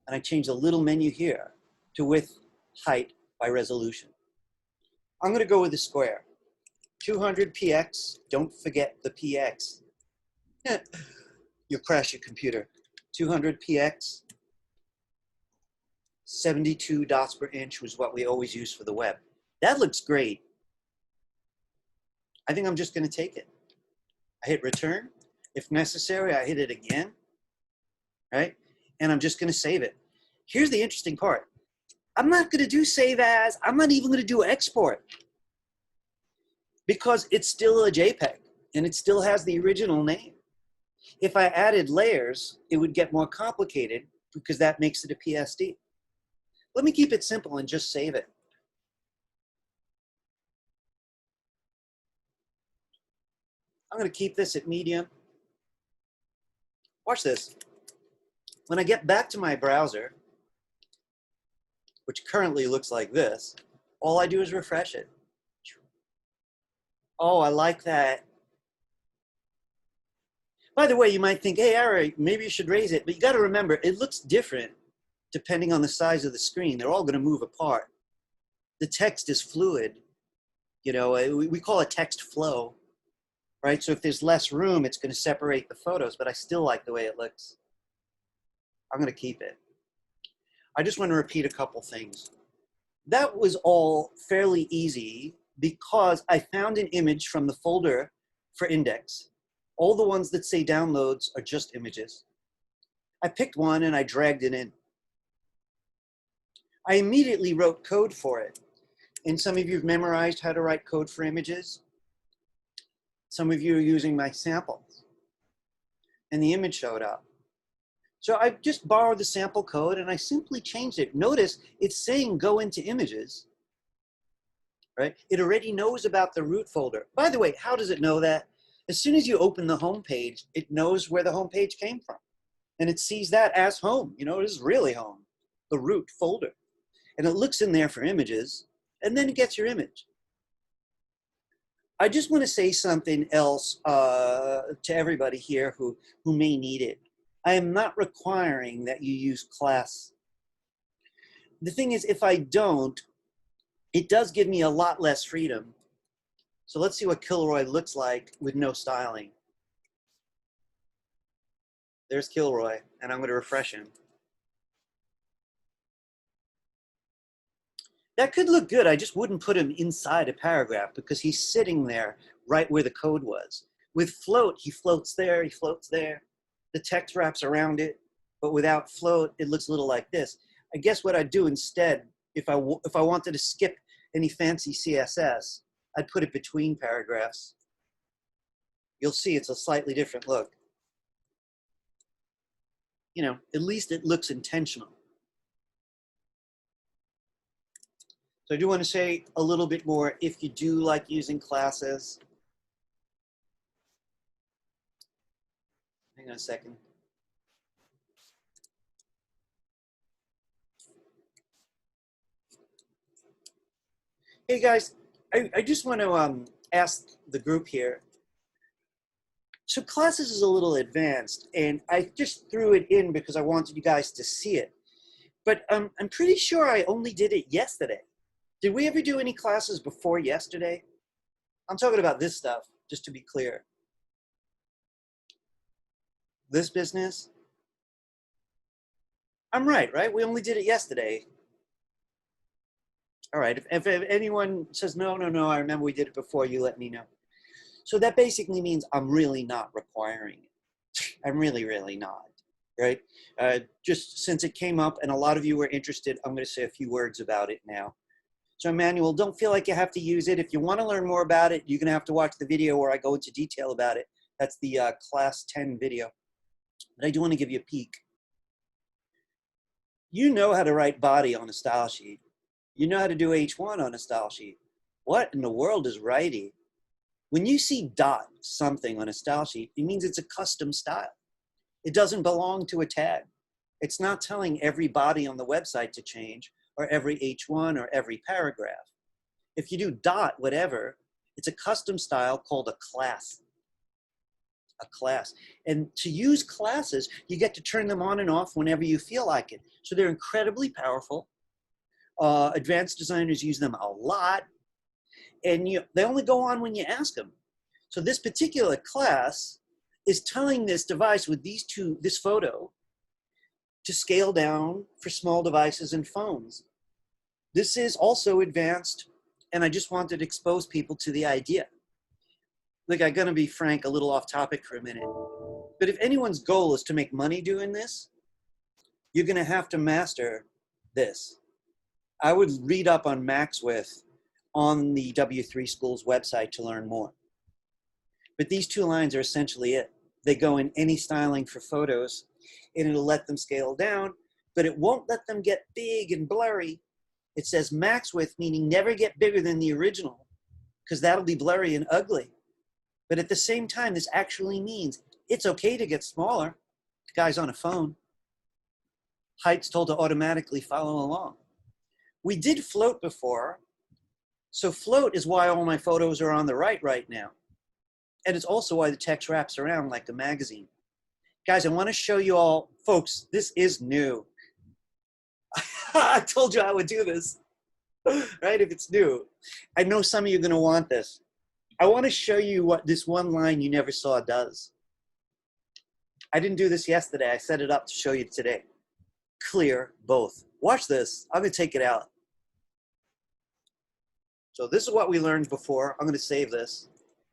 And I change the little menu here to width, height by resolution. I'm going to go with the square. 200 px, don't forget the px. You'll crash your computer. 200 px, 72 dots per inch was what we always use for the web. That looks great. I think I'm just going to take it. I hit return. If necessary, I hit it again, right? And I'm just going to save it. Here's the interesting part. I'm not going to do save as. I'm not even going to do export because it's still a JPEG and it still has the original name. If I added layers, it would get more complicated because that makes it a PSD. Let me keep it simple and just save it. I'm going to keep this at medium. Watch this. When I get back to my browser, which currently looks like this, all I do is refresh it. Oh, I like that. By the way, you might think, hey, Ari, maybe you should raise it. But you got to remember, it looks different depending on the size of the screen. They're all going to move apart. The text is fluid. You know, we call it text flow, right? So if there's less room, it's going to separate the photos. But I still like the way it looks. I'm going to keep it. I just want to repeat a couple things. That was all fairly easy because I found an image from the folder for index. All the ones that say downloads are just images. I picked one and I dragged it in. I immediately wrote code for it. And some of you have memorized how to write code for images. Some of you are using my samples. And the image showed up. So I just borrowed the sample code and I simply changed it. Notice it's saying go into images, right? It already knows about the root folder. By the way, how does it know that? As soon as you open the home page, it knows where the home page came from. And it sees that as home. You know, it is really home, the root folder. And it looks in there for images, and then it gets your image. I just want to say something else to everybody here who may need it. I am not requiring that you use class. The thing is, if I don't, it does give me a lot less freedom. So let's see what Kilroy looks like with no styling. There's Kilroy, and I'm going to refresh him. That could look good. I just wouldn't put him inside a paragraph because he's sitting there right where the code was. With float, he floats there, he floats there. The text wraps around it, but without float, it looks a little like this. I guess what I'd do instead, if I wanted to skip any fancy CSS, I'd put it between paragraphs. You'll see it's a slightly different look. You know, at least it looks intentional. So I do want to say a little bit more if you do like using classes. Hang on a second. Hey guys, I just want to ask the group here. So classes is a little advanced, and I just threw it in because I wanted you guys to see it. But I'm pretty sure I only did it yesterday. Did we ever do any classes before yesterday? I'm talking about this stuff, just to be clear. This business? I'm right? We only did it yesterday. All right, if anyone says, no, I remember we did it before, you let me know. So that basically means I'm really not requiring it. I'm really, really not, right? Just since it came up and a lot of you were interested, I'm gonna say a few words about it now. So Emmanuel, don't feel like you have to use it. If you want to learn more about it, you're going to have to watch the video where I go into detail about it. That's the class 10 video. But I do want to give you a peek. You know how to write body on a style sheet. You know how to do H1 on a style sheet. What in the world is righty? When you see dot something on a style sheet, it means it's a custom style. It doesn't belong to a tag. It's not telling every body on the website to change, or every H1 or every paragraph. If you do dot whatever, it's a custom style called a class. A class. And to use classes, you get to turn them on and off whenever you feel like it. So they're incredibly powerful. Advanced designers use them a lot. And they only go on when you ask them. So this particular class is telling this device with this photo to scale down for small devices and phones. This is also advanced, and I just wanted to expose people to the idea. Look, I'm gonna be frank, a little off topic for a minute, but if anyone's goal is to make money doing this, you're gonna have to master this. I would read up on MaxWidth on the W3 School's website to learn more. But these two lines are essentially it. They go in any styling for photos, and it'll let them scale down, but it won't let them get big and blurry. It says max width, meaning never get bigger than the original, because that'll be blurry and ugly. But at the same time, this actually means it's okay to get smaller. The guy's on a phone. Height's told to automatically follow along. We did float before, so float is why all my photos are on the right now. And it's also why the text wraps around like a magazine. Guys, I want to show you all, folks, this is new. I told you I would do this, right? If it's new. I know some of you are going to want this. I want to show you what this one line you never saw does. I didn't do this yesterday. I set it up to show you today. Clear both. Watch this. I'm going to take it out. So this is what we learned before. I'm going to save this.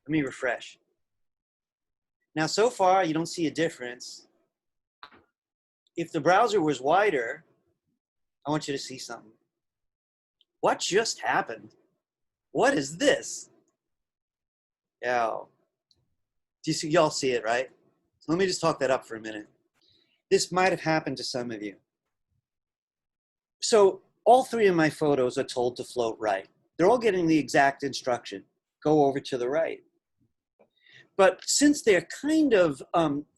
Let me refresh. Now, so far, you don't see a difference. If the browser was wider, I want you to see something. What just happened? What is this? Yeah. Do you see, y'all see it, right? So let me just talk that up for a minute. This might have happened to some of you. So all three of my photos are told to float right. They're all getting the exact instruction. Go over to the right. But since they're kind of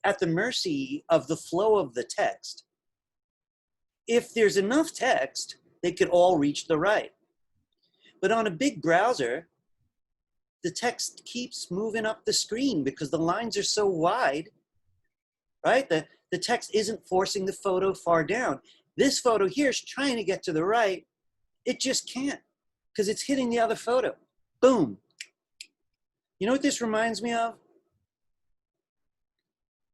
at the mercy of the flow of the text, if there's enough text, they could all reach the right. But on a big browser, the text keeps moving up the screen because the lines are so wide, right? The text isn't forcing the photo far down. This photo here is trying to get to the right. It just can't because it's hitting the other photo. Boom. You know what this reminds me of?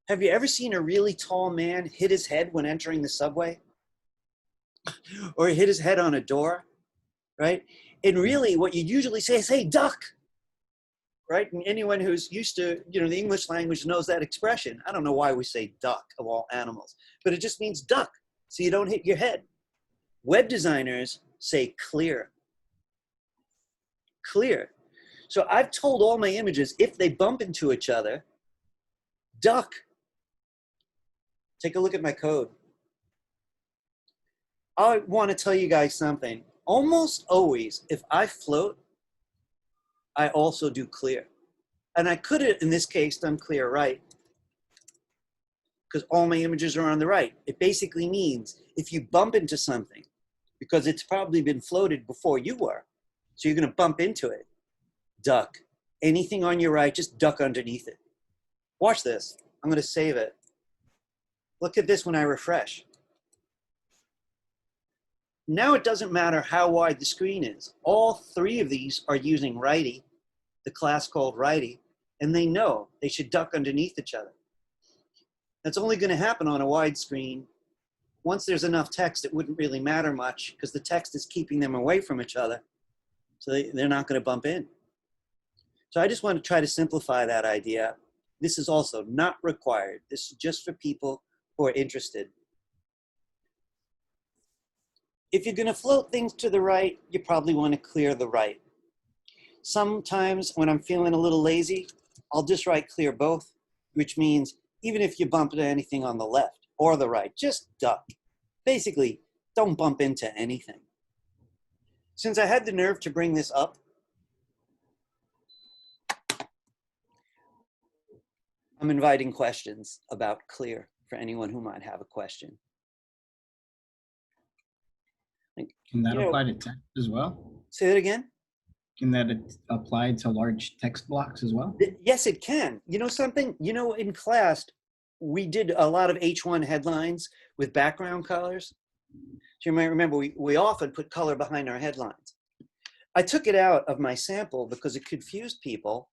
Have you ever seen a really tall man hit his head when entering the subway? Or hit his head on a door, right? And really what you usually say is, hey, duck, right? And anyone who's used to, the English language knows that expression. I don't know why we say duck of all animals, but it just means duck, so you don't hit your head. Web designers say clear. Clear. So I've told all my images, if they bump into each other, duck. Take a look at my code. I want to tell you guys something. Almost always, if I float, I also do clear. And I could have, in this case, done clear right, because all my images are on the right. It basically means if you bump into something, because it's probably been floated before you were, so you're going to bump into it, duck. Anything on your right, just duck underneath it. Watch this. I'm going to save it. Look at this when I refresh. Now it doesn't matter how wide the screen is. All three of these are using righty, the class called righty, and they know they should duck underneath each other. That's only going to happen on a wide screen. Once there's enough text, it wouldn't really matter much because the text is keeping them away from each other. So they're not going to bump in. So I just want to try to simplify that idea. This is also not required. This is just for people who are interested. If you're going to float things to the right, you probably want to clear the right. Sometimes when I'm feeling a little lazy, I'll just write clear both, which means even if you bump into anything on the left or the right, just duck. Basically, don't bump into anything. Since I had the nerve to bring this up, I'm inviting questions about clear for anyone who might have a question. Can that apply to text as well? Say that again? Can that apply to large text blocks as well? Yes, it can. You know something? In class, we did a lot of H1 headlines with background colors. So you might remember we often put color behind our headlines. I took it out of my sample because it confused people.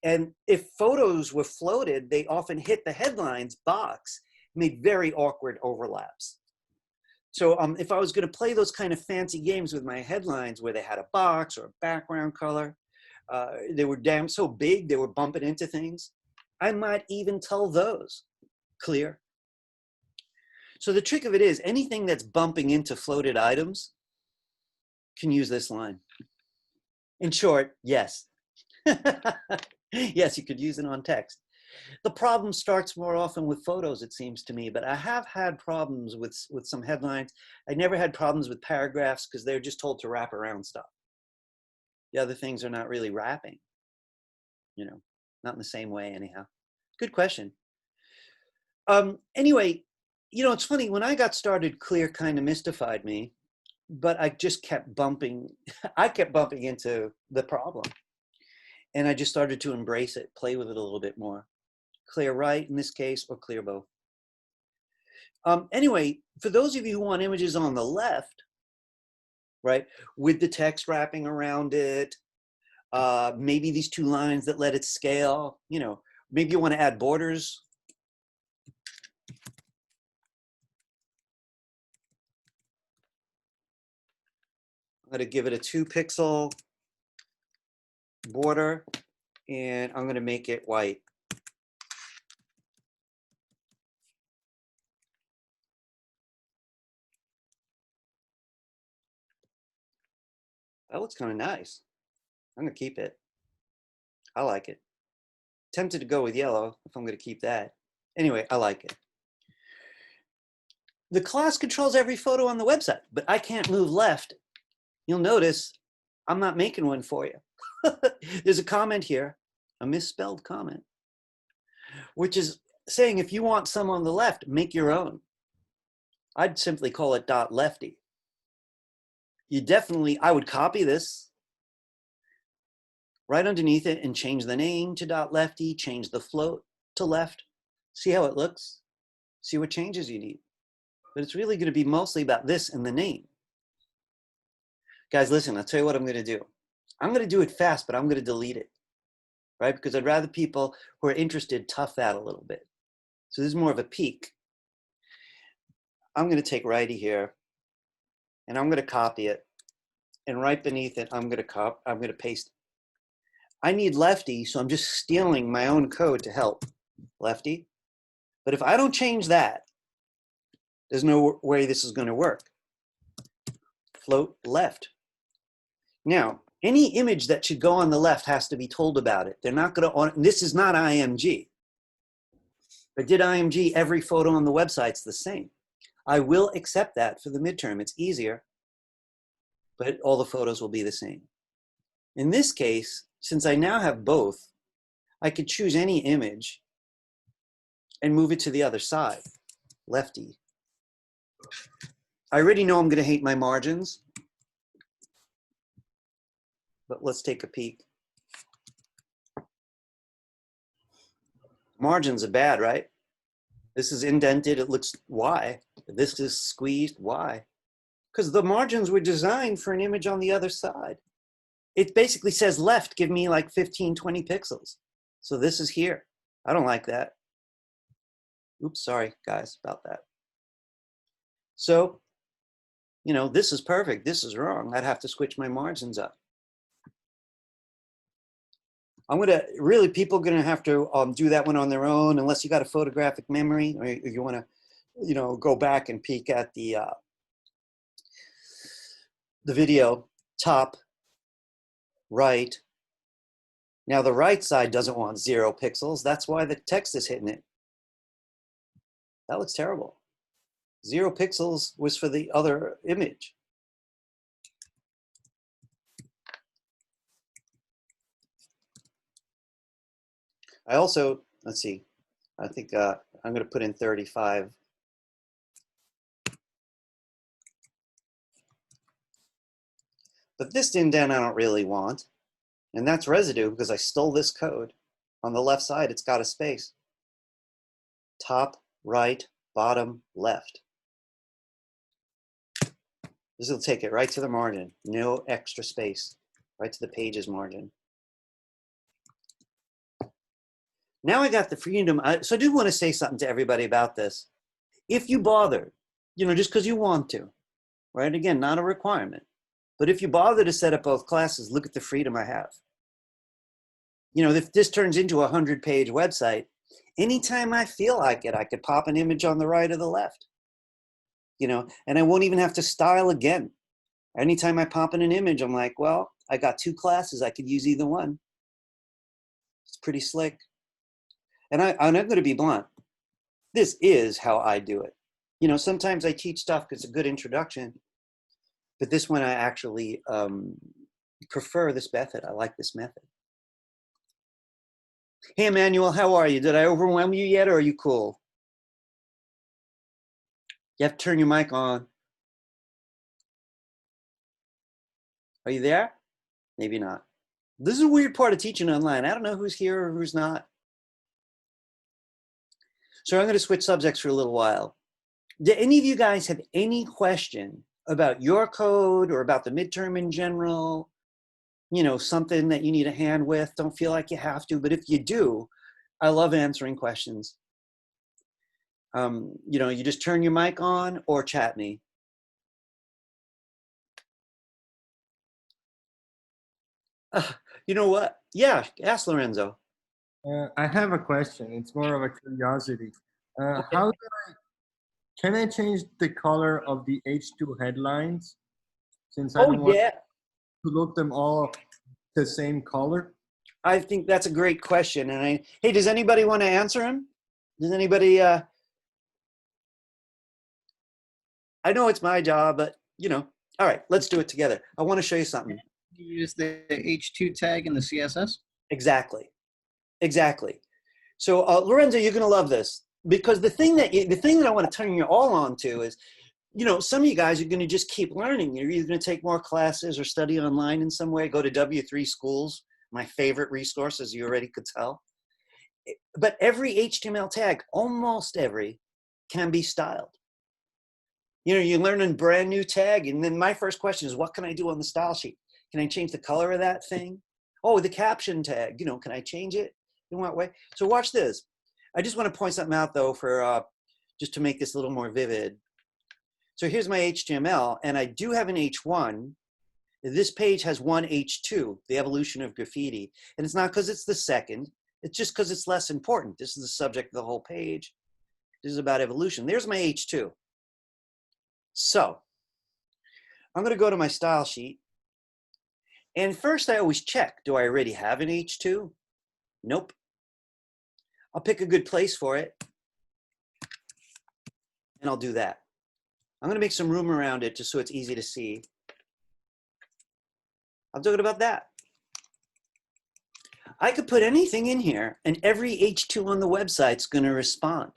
And if photos were floated, they often hit the headlines box, made very awkward overlaps. So if I was going to play those kind of fancy games with my headlines where they had a box or a background color, they were so big they were bumping into things, I might even tell those clear. So the trick of it is anything that's bumping into floated items can use this line. In short, yes. Yes, you could use it on text. The problem starts more often with photos, it seems to me, but I have had problems with some headlines. I never had problems with paragraphs because they're just told to wrap around stuff. The other things are not really wrapping, not in the same way anyhow. Good question. Anyway, it's funny, when I got started, clear kind of mystified me, but I just kept bumping. I kept bumping into the problem. And I just started to embrace it, play with it a little bit more. Clear right in this case, or clear both. Anyway, for those of you who want images on the left, right, with the text wrapping around it, maybe these two lines that let it scale, maybe you want to add borders. I'm going to give it a 2-pixel border, and I'm going to make it white. That looks kind of nice. I'm going to keep it. I like it. Tempted to go with yellow if I'm going to keep that. Anyway, I like it. The class controls every photo on the website, but I can't move left. You'll notice I'm not making one for you. There's a comment here, a misspelled comment, which is saying if you want some on the left, make your own. I'd simply call it .lefty. I would copy this right underneath it and change the name to .lefty, change the float to left. See how it looks? See what changes you need. But it's really going to be mostly about this and the name. Guys, listen, I'll tell you what I'm going to do. I'm going to do it fast, but I'm going to delete it, right? Because I'd rather people who are interested tough that a little bit. So this is more of a peek. I'm going to take righty here, and I'm going to copy it. And right beneath it, I'm going to paste. I need lefty, so I'm just stealing my own code to help lefty. But if I don't change that, there's no way this is going to work. Float left. Now, any image that should go on the left has to be told about it. They're not going to, this is not IMG. But did IMG every photo on the website's the same? I will accept that for the midterm. It's easier, but all the photos will be the same. In this case, since I now have both, I could choose any image and move it to the other side, lefty. I already know I'm going to hate my margins, but let's take a peek. Margins are bad, right? This is indented, it looks Y. This is squeezed, Y. Because the margins were designed for an image on the other side. It basically says left, give me like 15, 20 pixels. So this is here. I don't like that. Oops, sorry guys about that. So, you know, this is perfect, this is wrong. I'd have to switch my margins up. I'm gonna, really, people are gonna have to do that one on their own unless you got a photographic memory or you wanna, you know, go back and peek at the video, top, right. Now the right side doesn't want 0 pixels. That's why the text is hitting it. That looks terrible. 0 pixels was for the other image. I also, let's see, I think I'm going to put in 35. But this indent I don't really want. And that's residue because I stole this code. On the left side, it's got a space. Top, right, bottom, left. This will take it right to the margin. No extra space. Right to the page's margin. Now I got the freedom. So I do want to say something to everybody about this. If you bother, you know, just because you want to, right? Again, not a requirement. But if you bother to set up both classes, look at the freedom I have. You know, if this turns into a 100-page website, anytime I feel like it, I could pop an image on the right or the left. You know, and I won't even have to style again. Anytime I pop in an image, I'm like, well, I got 2 classes. I could use either one. It's pretty slick. And I'm going to be blunt. This is how I do it. You know, sometimes I teach stuff because it's a good introduction. But this one, I actually prefer this method. I like this method. Hey, Emmanuel, how are you? Did I overwhelm you yet, or are you cool? You have to turn your mic on. Are you there? Maybe not. This is a weird part of teaching online. I don't know who's here or who's not. So I'm going to switch subjects for a little while. Do any of you guys have any question about your code or about the midterm in general? You know, something that you need a hand with? Don't feel like you have to, but if you do, I love answering questions. You know, you just turn your mic on or chat me. You know what? Yeah, ask Lorenzo. I have a question. It's more of a curiosity. Okay. How can I change the color of the H2 headlines since I don't want Yeah. to look them all the same color? I think that's a great question. And hey, does anybody want to answer him? Does anybody, I know it's my job, but you know, all right, let's do it together. I want to show you something. You use the H2 tag in the CSS? Exactly. Exactly. So Lorenzo, you're going to love this because the thing that I want to turn you all on to is, you know, some of you guys are going to just keep learning. You're either going to take more classes or study online in some way. Go to W3 Schools, my favorite resource, as you already could tell. But every HTML tag, almost every, can be styled. You know, you learn a brand new tag, and then my first question is, what can I do on the style sheet? Can I change the color of that thing? Oh, the caption tag, you know, can I change it? In what way? So watch this. I just want to point something out though for just to make this a little more vivid. So here's my HTML, and I do have an H1. This page has one H2, the evolution of graffiti. And it's not because it's the second, it's just because it's less important. This is the subject of the whole page. This is about evolution. There's my H2. So I'm going to go to my style sheet. And first I always check, do I already have an H2? Nope. I'll pick a good place for it. And I'll do that. I'm going to make some room around it just so it's easy to see. I'm talking about that. I could put anything in here and every H2 on the website's going to respond.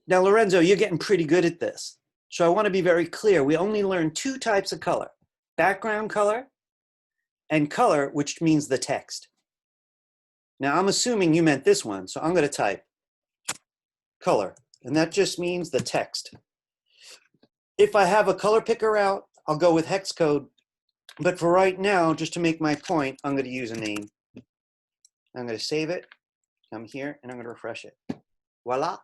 Now, Lorenzo, you're getting pretty good at this. So I want to be very clear. We only learn two types of color: background color and color, which means the text. Now, I'm assuming you meant this one, so I'm going to type color, and that just means the text. If I have a color picker out, I'll go with hex code. But for right now, just to make my point, I'm going to use a name. I'm going to save it, come here, and I'm going to refresh it. Voila.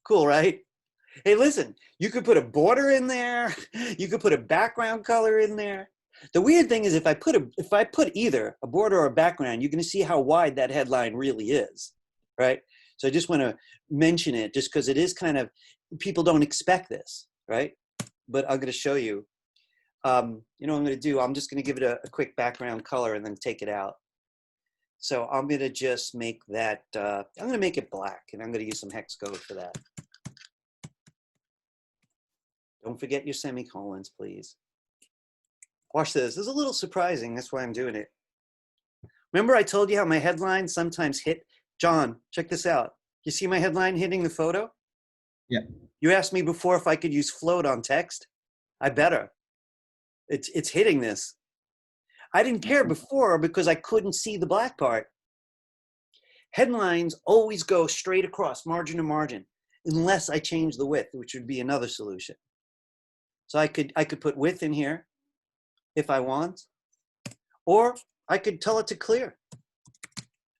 Cool, right? Hey, listen, you could put a border in there. You could put a background color in there. The weird thing is if I put either a border or a background, you're going to see how wide that headline really is, right? So I just want to mention it just because it is kind of, people don't expect this, right? But I'm going to show you. You know what I'm going to do? I'm just going to give it a quick background color and then take it out. So I'm going to just make that, I'm going to make it black, and I'm going to use some hex code for that. Don't forget your semicolons, please. Watch this. This is a little surprising. That's why I'm doing it. Remember I told you how my headlines sometimes hit? John, check this out. You see my headline hitting the photo? Yeah. You asked me before if I could use float on text. I better. It's hitting this. I didn't care before because I couldn't see the black part. Headlines always go straight across, margin to margin, unless I change the width, which would be another solution. So I could put width in here if I want, or I could tell it to clear.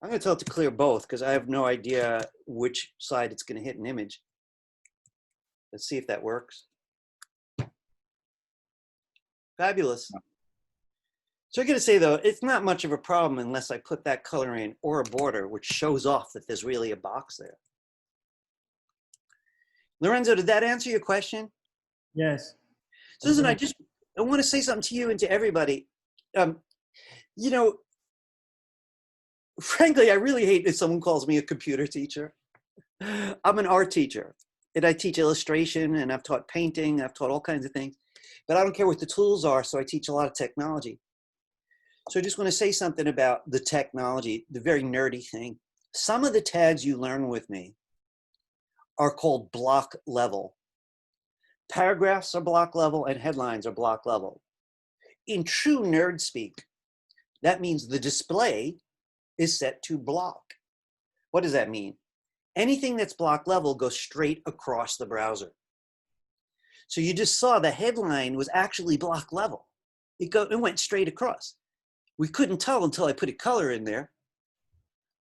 I'm going to tell it to clear both because I have no idea which side it's going to hit an image. Let's see if that works. Fabulous. So I'm going to say, though, it's not much of a problem unless I put that color in or a border, which shows off that there's really a box there. Lorenzo, did that answer your question? Yes. Susan, I want to say something to you and to everybody. You know, frankly, I really hate if someone calls me a computer teacher. I'm an art teacher, and I teach illustration, and I've taught painting, I've taught all kinds of things, but I don't care what the tools are, so I teach a lot of technology. So I just want to say something about the technology, the very nerdy thing. Some of the tags you learn with me are called block level. Paragraphs are block level and headlines are block level. In true nerd speak, that means the display is set to block. What does that mean? Anything that's block level goes straight across the browser. So you just saw the headline was actually block level. It went straight across. We couldn't tell until I put a color in there.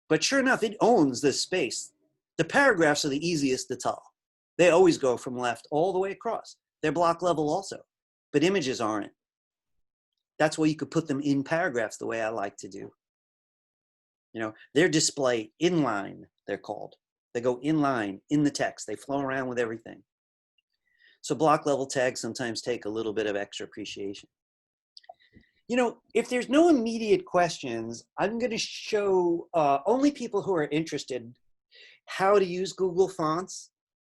But sure enough, it owns this space. The paragraphs are the easiest to tell. They always go from left all the way across. They're block level also, but images aren't. That's why you could put them in paragraphs the way I like to do. You know, they're display inline, they're called. They go inline in the text. They flow around with everything. So block level tags sometimes take a little bit of extra appreciation. You know, if there's no immediate questions, I'm going to show only people who are interested how to use Google Fonts,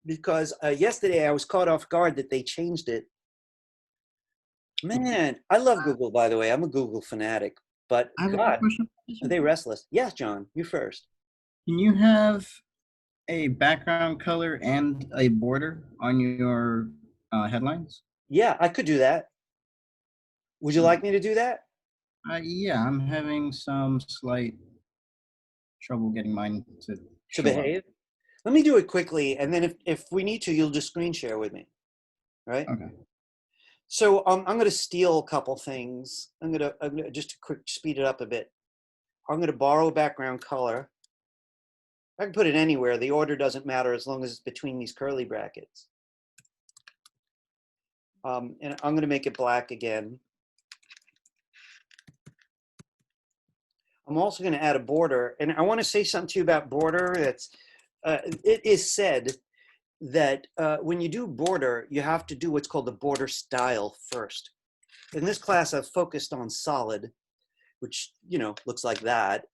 because yesterday I was caught off guard that they changed it. Man, I love Google, by the way. I'm a Google fanatic, but I have a God, question. are they restless? Yes, John, you first. Can you have a background color and a border on your headlines? Yeah, I could do that. Would you like me to do that? Yeah, I'm having some slight trouble getting mine to show up. Behave? Let me do it quickly, and then if we need to, you'll just screen share with me, right? Okay. So I'm going to steal a couple things. I'm going to just to quick speed it up a bit. I'm going to borrow a background color. I can put it anywhere. The order doesn't matter as long as it's between these curly brackets. And I'm going to make it black again. I'm also going to add a border. And I want to say something to you about border. It is said that when you do border, you have to do what's called the border style first. In this class, I've focused on solid, which, you know, looks like that.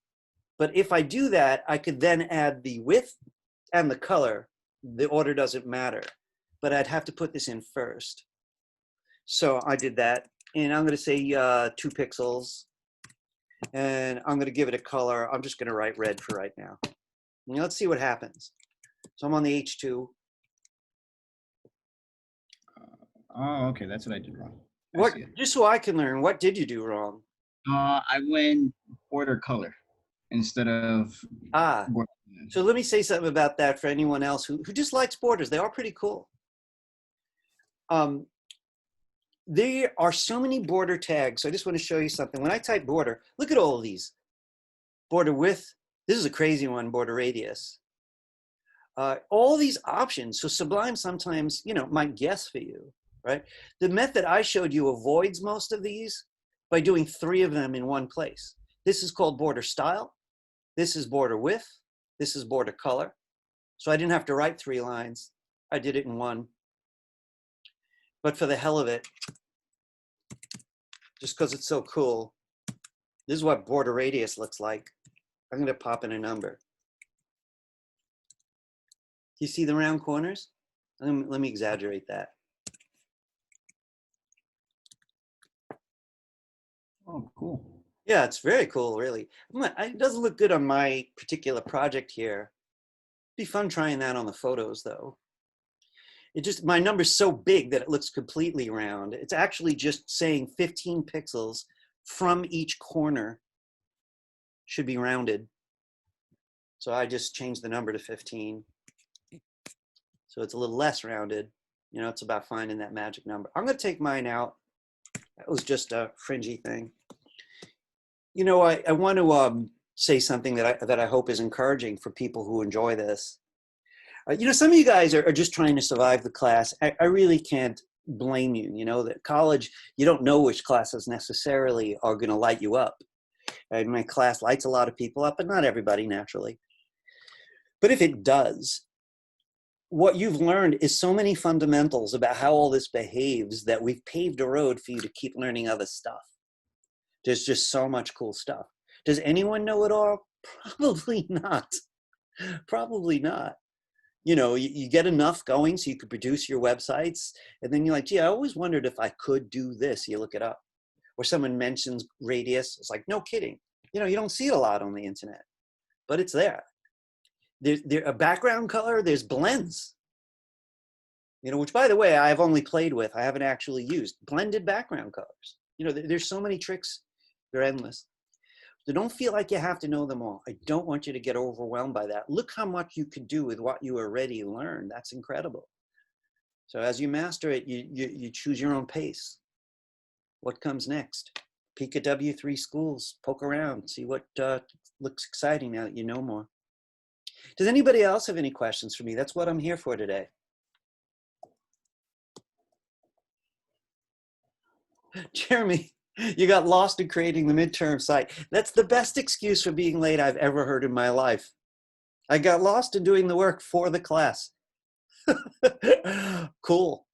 But if I do that, I could then add the width and the color. The order doesn't matter, but I'd have to put this in first. So I did that, and I'm going to say 2 pixels, and I'm going to give it a color. I'm just going to write red for right now. And let's see what happens. So I'm on the H2. Oh, okay, that's what I did wrong. What, just so I can learn, what did you do wrong? I went border color instead of border. So let me say something about that for anyone else who just likes borders. They are pretty cool. There are so many border tags. So I just want to show you something. When I type border, look at all of these. Border width. This is a crazy one, border radius. All these options. So Sublime sometimes, you know, might guess for you, right? The method I showed you avoids most of these by doing 3 of them in one place. This is called border style. This is border width. This is border color. So I didn't have to write 3 lines. I did it in one. But for the hell of it, just because it's so cool, this is what border radius looks like. I'm going to pop in a number. Do you see the round corners? Let me exaggerate that. Oh, cool. Yeah, it's very cool, really. It doesn't look good on my particular project here. It'd be fun trying that on the photos, though. It just, my number's so big that it looks completely round. It's actually just saying 15 pixels from each corner should be rounded. So I just changed the number to 15. So it's a little less rounded. You know, it's about finding that magic number. I'm going to take mine out. That was just a fringy thing. You know, I want to say something that I hope is encouraging for people who enjoy this. You know, some of you guys are just trying to survive the class. I really can't blame you. You know, that college, you don't know which classes necessarily are going to light you up. My class lights a lot of people up, but not everybody, naturally. But if it does, what you've learned is so many fundamentals about how all this behaves that we've paved a road for you to keep learning other stuff. There's just so much cool stuff. Does anyone know it all? Probably not. Probably not. You know, you get enough going so you could produce your websites, and then you're like, gee, I always wondered if I could do this. You look it up. Or someone mentions radius. It's like, no kidding. You know, you don't see it a lot on the internet, but it's there. There's a background color, there's blends. You know, which, by the way, I've only played with. I haven't actually used blended background colors. You know, there's so many tricks. They're endless. So don't feel like you have to know them all. I don't want you to get overwhelmed by that. Look how much you could do with what you already learned. That's incredible. So as you master it, you choose your own pace. What comes next? Peek at W3 schools, poke around, see what looks exciting now that you know more. Does anybody else have any questions for me? That's what I'm here for today. Jeremy, you got lost in creating the midterm site. That's the best excuse for being late I've ever heard in my life. I got lost in doing the work for the class. Cool.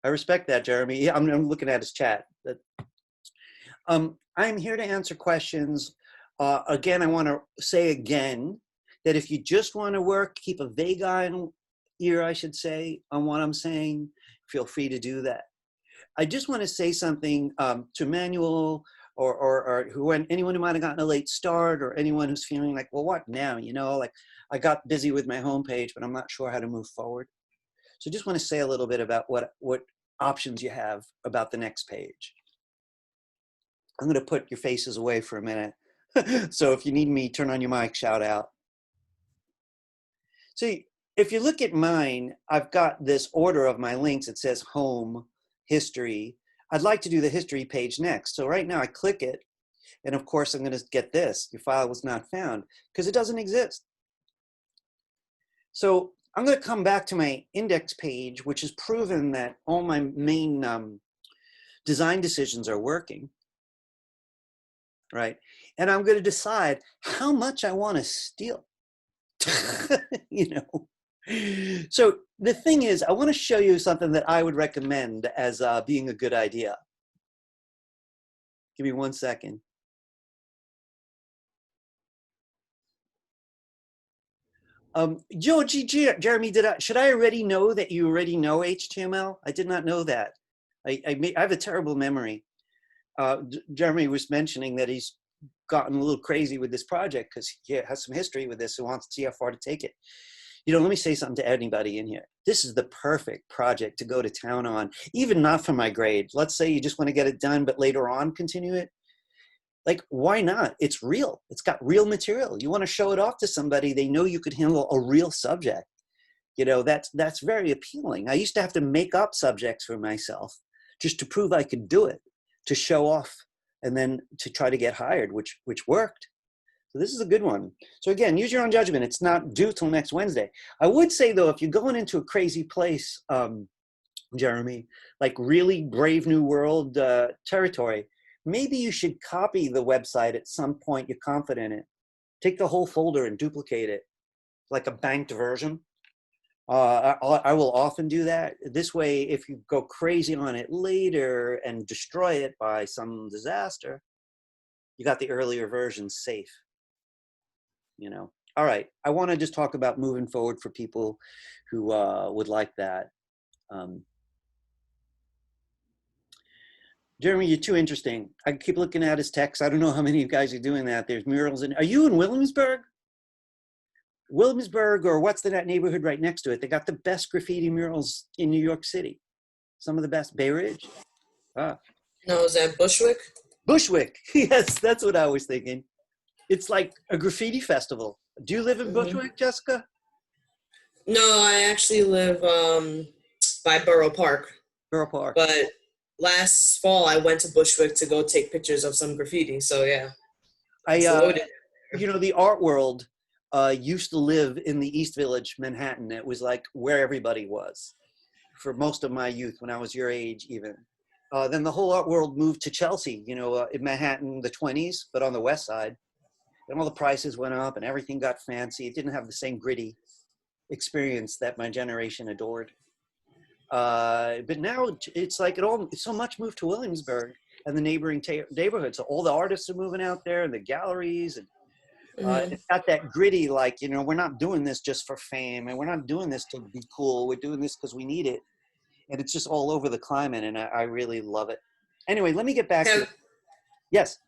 I respect that, Jeremy. I'm looking at his chat. I'm here to answer questions. Again, I want to say again that if you just want to work, keep a vague eye and ear, I should say, on what I'm saying, feel free to do that. I just want to say something to Manuel or anyone who might have gotten a late start, or anyone who's feeling like, well, what now? You know, like I got busy with my homepage, but I'm not sure how to move forward. So just want to say a little bit about what options you have about the next page. I'm going to put your faces away for a minute. So if you need me, turn on your mic, shout out. See, if you look at mine, I've got this order of my links. It says home, history. I'd like to do the history page next. So right now I click it. And of course, I'm going to get this, your file was not found, because it doesn't exist. So I'm going to come back to my index page, which has proven that all my main design decisions are working, right? And I'm going to decide how much I want to steal, you know? So the thing is, I want to show you something that I would recommend as being a good idea. Give me 1 second. Jeremy, should I already know that you already know HTML? I did not know that. I have a terrible memory. Jeremy was mentioning that he's gotten a little crazy with this project because he has some history with this and wants to see how far to take it. You know, let me say something to anybody in here. This is the perfect project to go to town on, even not for my grade. Let's say you just want to get it done, but later on continue it. Like, why not? It's real. It's got real material. You want to show it off to somebody, they know you could handle a real subject. You know, that's very appealing. I used to have to make up subjects for myself just to prove I could do it, to show off, and then to try to get hired, which worked. So this is a good one. So again, use your own judgment. It's not due till next Wednesday. I would say though, if you're going into a crazy place, Jeremy, like really Brave New World territory, maybe you should copy the website at some point you're confident in. Take the whole folder and duplicate it, like a banked version. I will often do that. This way, if you go crazy on it later and destroy it by some disaster, you got the earlier version safe. You know. All right. I want to just talk about moving forward for people who would like that. Jeremy, you're too interesting. I keep looking at his text. I don't know how many of you guys are doing that. There's murals in. Are you in Williamsburg? Williamsburg, or what's that neighborhood right next to it? They got the best graffiti murals in New York City. Some of the best. Bay Ridge? Ah. No, is that Bushwick? Bushwick. Yes, that's what I was thinking. It's like a graffiti festival. Do you live in Bushwick, Jessica? No, I actually live by Borough Park. Borough Park. But last fall, I went to Bushwick to go take pictures of some graffiti. So yeah, you know, the art world used to live in the East Village, Manhattan. It was like where everybody was for most of my youth when I was your age even. Then the whole art world moved to Chelsea, you know, in Manhattan, the 20s, but on the west side. And all the prices went up and everything got fancy. It didn't have the same gritty experience that my generation adored. But now it's like so much moved to Williamsburg and the neighboring neighborhoods. So all the artists are moving out there and the galleries, and it's got that gritty, like, you know, we're not doing this just for fame and we're not doing this to be cool. We're doing this because we need it. And it's just all over the climate, and I really love it. Anyway, let me get back to it. Yes.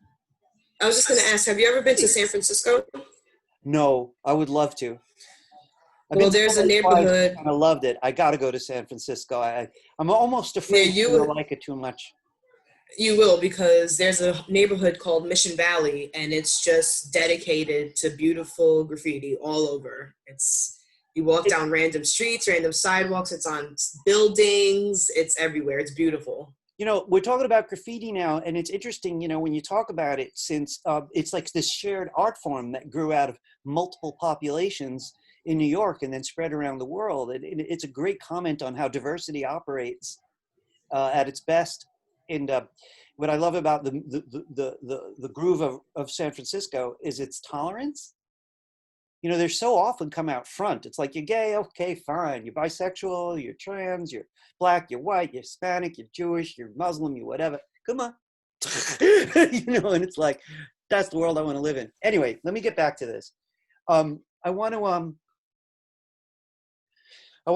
I was just going to ask, have you ever been to San Francisco? No, I would love to. Well, there's a neighborhood. I loved it. I got to go to San Francisco. I'm almost afraid you will like it too much. You will, because there's a neighborhood called Mission Valley, and it's just dedicated to beautiful graffiti all over. You walk down random streets, random sidewalks. It's on buildings. It's everywhere. It's beautiful. You know, we're talking about graffiti now, and it's interesting, you know, when you talk about it, since it's like this shared art form that grew out of multiple populations in New York and then spread around the world. It's a great comment on how diversity operates at its best. And what I love about the groove of San Francisco is its tolerance. You know, they're so often come out front. It's like, you're gay, okay, fine. You're bisexual, you're trans, you're black, you're white, you're Hispanic, you're Jewish, you're Muslim, you're whatever. Come on. You know, and it's like, that's the world I want to live in. Anyway, let me get back to this. I want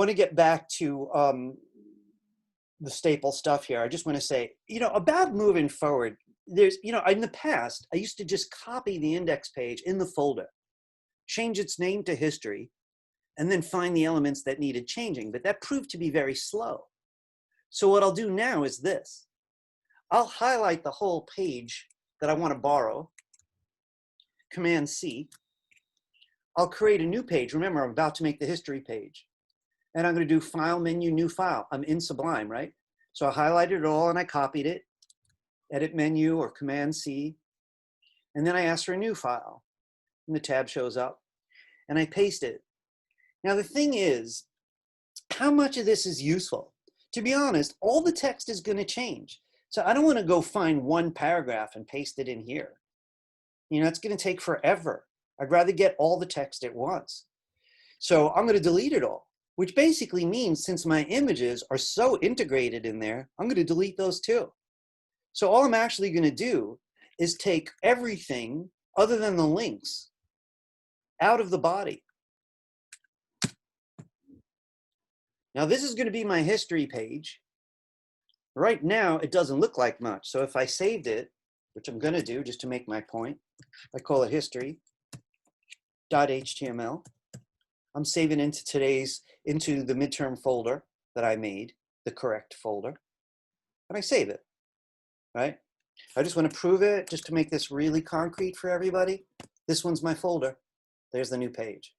to get back to the staple stuff here. I just want to say, you know, about moving forward, there's, you know, in the past, I used to just copy the index page in the folder, change its name to history, and then find the elements that needed changing. But that proved to be very slow. So what I'll do now is this. I'll highlight the whole page that I want to borrow, Command C. I'll create a new page. Remember, I'm about to make the history page. And I'm going to do File, Menu, New File. I'm in Sublime, right? So I highlighted it all and I copied it. Edit Menu or Command C. And then I ask for a new file. And the tab shows up. And I paste it. Now the thing is, how much of this is useful? To be honest, all the text is going to change. So I don't want to go find one paragraph and paste it in here. You know, it's going to take forever. I'd rather get all the text at once. So I'm going to delete it all, which basically means since my images are so integrated in there, I'm going to delete those too. So all I'm actually going to do is take everything other than the links out of the body. Now this is going to be my history page. Right now, it doesn't look like much. So if I saved it, which I'm going to do just to make my point, I call it history.html. I'm saving into the midterm folder that I made, the correct folder, and I save it, right? I just want to prove it just to make this really concrete for everybody. This one's my folder. There's the new page.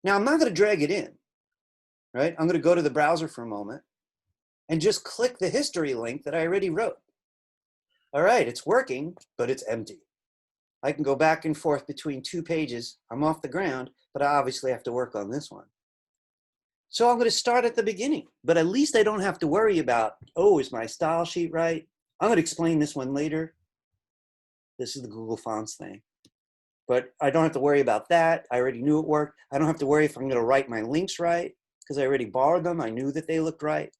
Now I'm not going to drag it in, right? I'm going to go to the browser for a moment and just click the history link that I already wrote. All right, it's working, but it's empty. I can go back and forth between two pages. I'm off the ground, but I obviously have to work on this one. So I'm going to start at the beginning, but at least I don't have to worry about, oh, is my style sheet right? I'm going to explain this one later. This is the Google Fonts thing. But I don't have to worry about that. I already knew it worked. I don't have to worry if I'm going to write my links right because I already borrowed them. I knew that they looked right.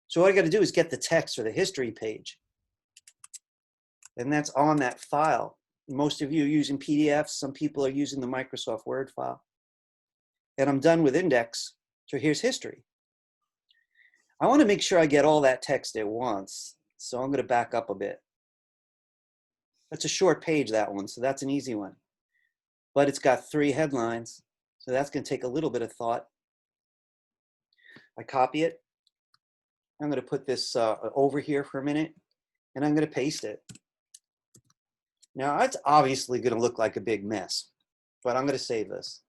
So what I got to do is get the text for the history page. And that's on that file. Most of you are using PDFs. Some people are using the Microsoft Word file. And I'm done with index. So here's history. I want to make sure I get all that text at once. So I'm going to back up a bit. That's a short page, that one. So that's an easy one. But it's got 3 headlines. So that's going to take a little bit of thought. I copy it. I'm going to put this over here for a minute. And I'm going to paste it. Now, it's obviously going to look like a big mess, but I'm going to save this.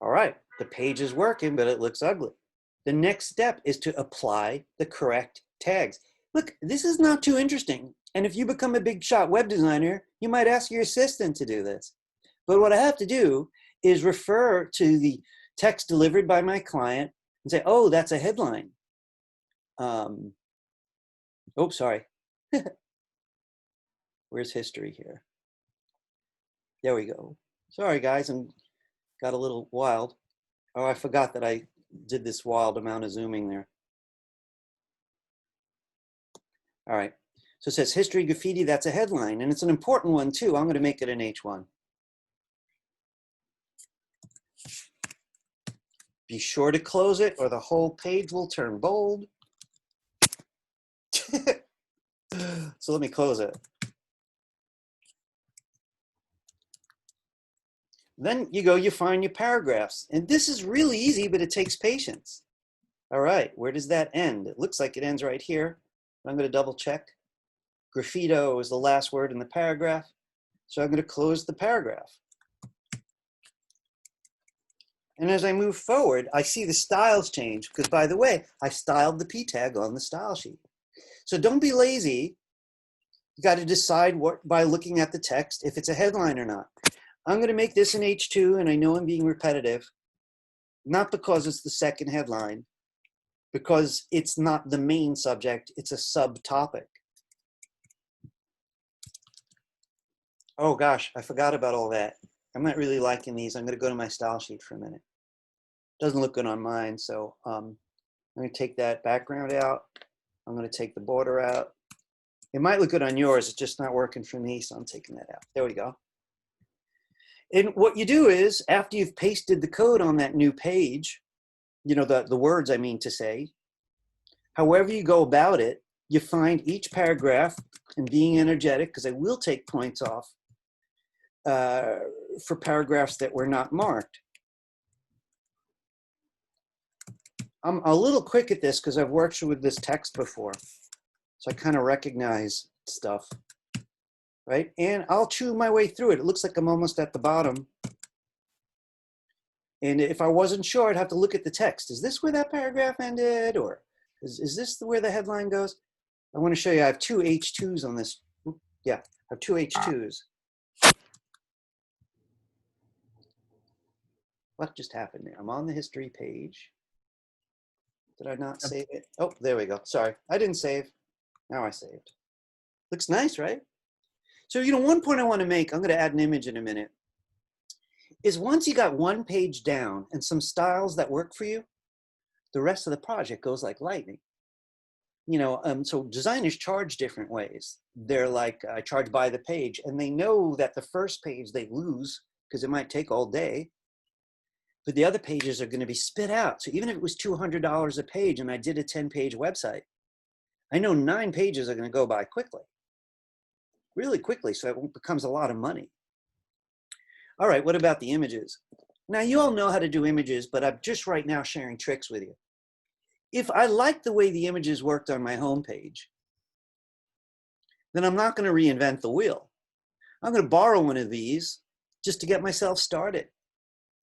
All right, the page is working, but it looks ugly. The next step is to apply the correct tags. Look, this is not too interesting. And if you become a big shot web designer, you might ask your assistant to do this. But what I have to do is refer to the text delivered by my client and say, oh, that's a headline. Oh, sorry. Where's history here? There we go. Sorry, guys, I got a little wild. Oh, I forgot that I did this wild amount of zooming there. All right. So it says history graffiti, that's a headline, and it's an important one too. I'm going to make it an H1. Be sure to close it or the whole page will turn bold. So let me close it. Then you find your paragraphs. And this is really easy, but it takes patience. All right, where does that end? It looks like it ends right here. I'm going to double check. Graffito is the last word in the paragraph. So I'm going to close the paragraph. And as I move forward, I see the styles change because, by the way, I styled the P tag on the style sheet. So don't be lazy. You got to decide by looking at the text if it's a headline or not. I'm going to make this an H2, and I know I'm being repetitive, not because it's the second headline, because it's not the main subject, it's a subtopic. Oh gosh, I forgot about all that. I'm not really liking these. I'm going to go to my style sheet for a minute. Doesn't look good on mine, so I'm going to take that background out. I'm going to take the border out. It might look good on yours, it's just not working for me, so I'm taking that out. There we go. And what you do is, after you've pasted the code on that new page, you know, the words I mean to say, however you go about it, you find each paragraph, and being energetic, because I will take points off for paragraphs that were not marked. I'm a little quick at this because I've worked with this text before. So I kind of recognize stuff, right? And I'll chew my way through it. It looks like I'm almost at the bottom. And if I wasn't sure, I'd have to look at the text. Is this where that paragraph ended? Or is this where the headline goes? I want to show you, I have two H2s on this. Yeah, I have two H2s. What just happened there? I'm on the history page. Did I not save it? Oh, there we go. Sorry, I didn't save. Now I saved. Looks nice, right? So, one point I want to make, I'm going to add an image in a minute, is once you got one page down and some styles that work for you, the rest of the project goes like lightning. So designers charge different ways. They're like, I charge by the page, and they know that the first page they lose because it might take all day, but the other pages are going to be spit out. So even if it was $200 a page and I did a 10-page website, I know 9 pages are going to go by quickly, really quickly. So it becomes a lot of money. All right, what about the images? Now you all know how to do images, but I'm just right now sharing tricks with you. If I like the way the images worked on my homepage, then I'm not going to reinvent the wheel. I'm going to borrow one of these just to get myself started.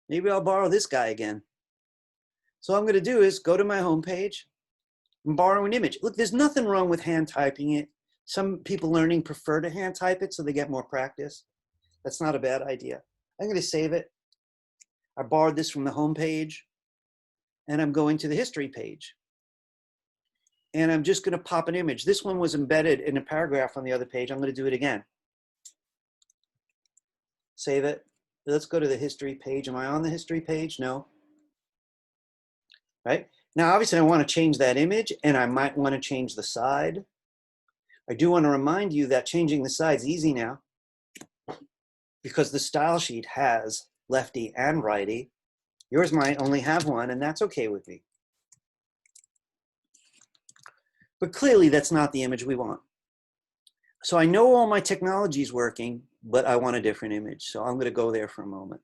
Maybe I'll borrow this guy again. So what I'm going to do is go to my homepage and borrow an image. Look, there's nothing wrong with hand typing it. Some people learning prefer to hand type it so they get more practice. That's not a bad idea. I'm going to save it. I borrowed this from the homepage, and I'm going to the history page. And I'm just going to pop an image. This one was embedded in a paragraph on the other page. I'm going to do it again. Save it. Let's go to the history page. Am I on the history page? No. Right? Now, obviously, I want to change that image, and I might want to change the side. I do want to remind you that changing the side is easy now because the style sheet has lefty and righty. Yours might only have one, and that's okay with me. But clearly, that's not the image we want. So I know all my technology is working, but I want a different image. So I'm going to go there for a moment.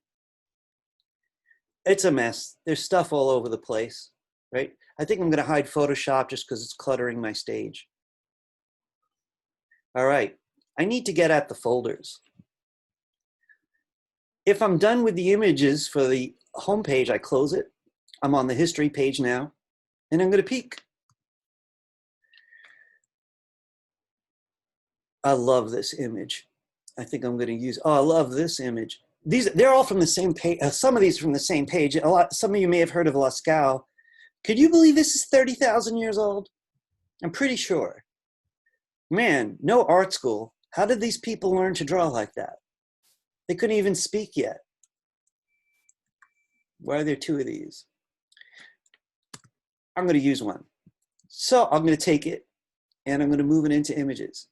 It's a mess. There's stuff all over the place, right? I think I'm going to hide Photoshop just because it's cluttering my stage. All right. I need to get at the folders. If I'm done with the images for the home page, I close it. I'm on the history page now, and I'm going to peek. I love this image. I think I'm going to use, oh, I love this image. They're all from the same page. Some of these from the same page. Some of you may have heard of Lascaux. Could you believe this is 30,000 years old? I'm pretty sure. Man, no art school. How did these people learn to draw like that? They couldn't even speak yet. Why are there 2 of these? I'm going to use one. So I'm going to take it, and I'm going to move it into images.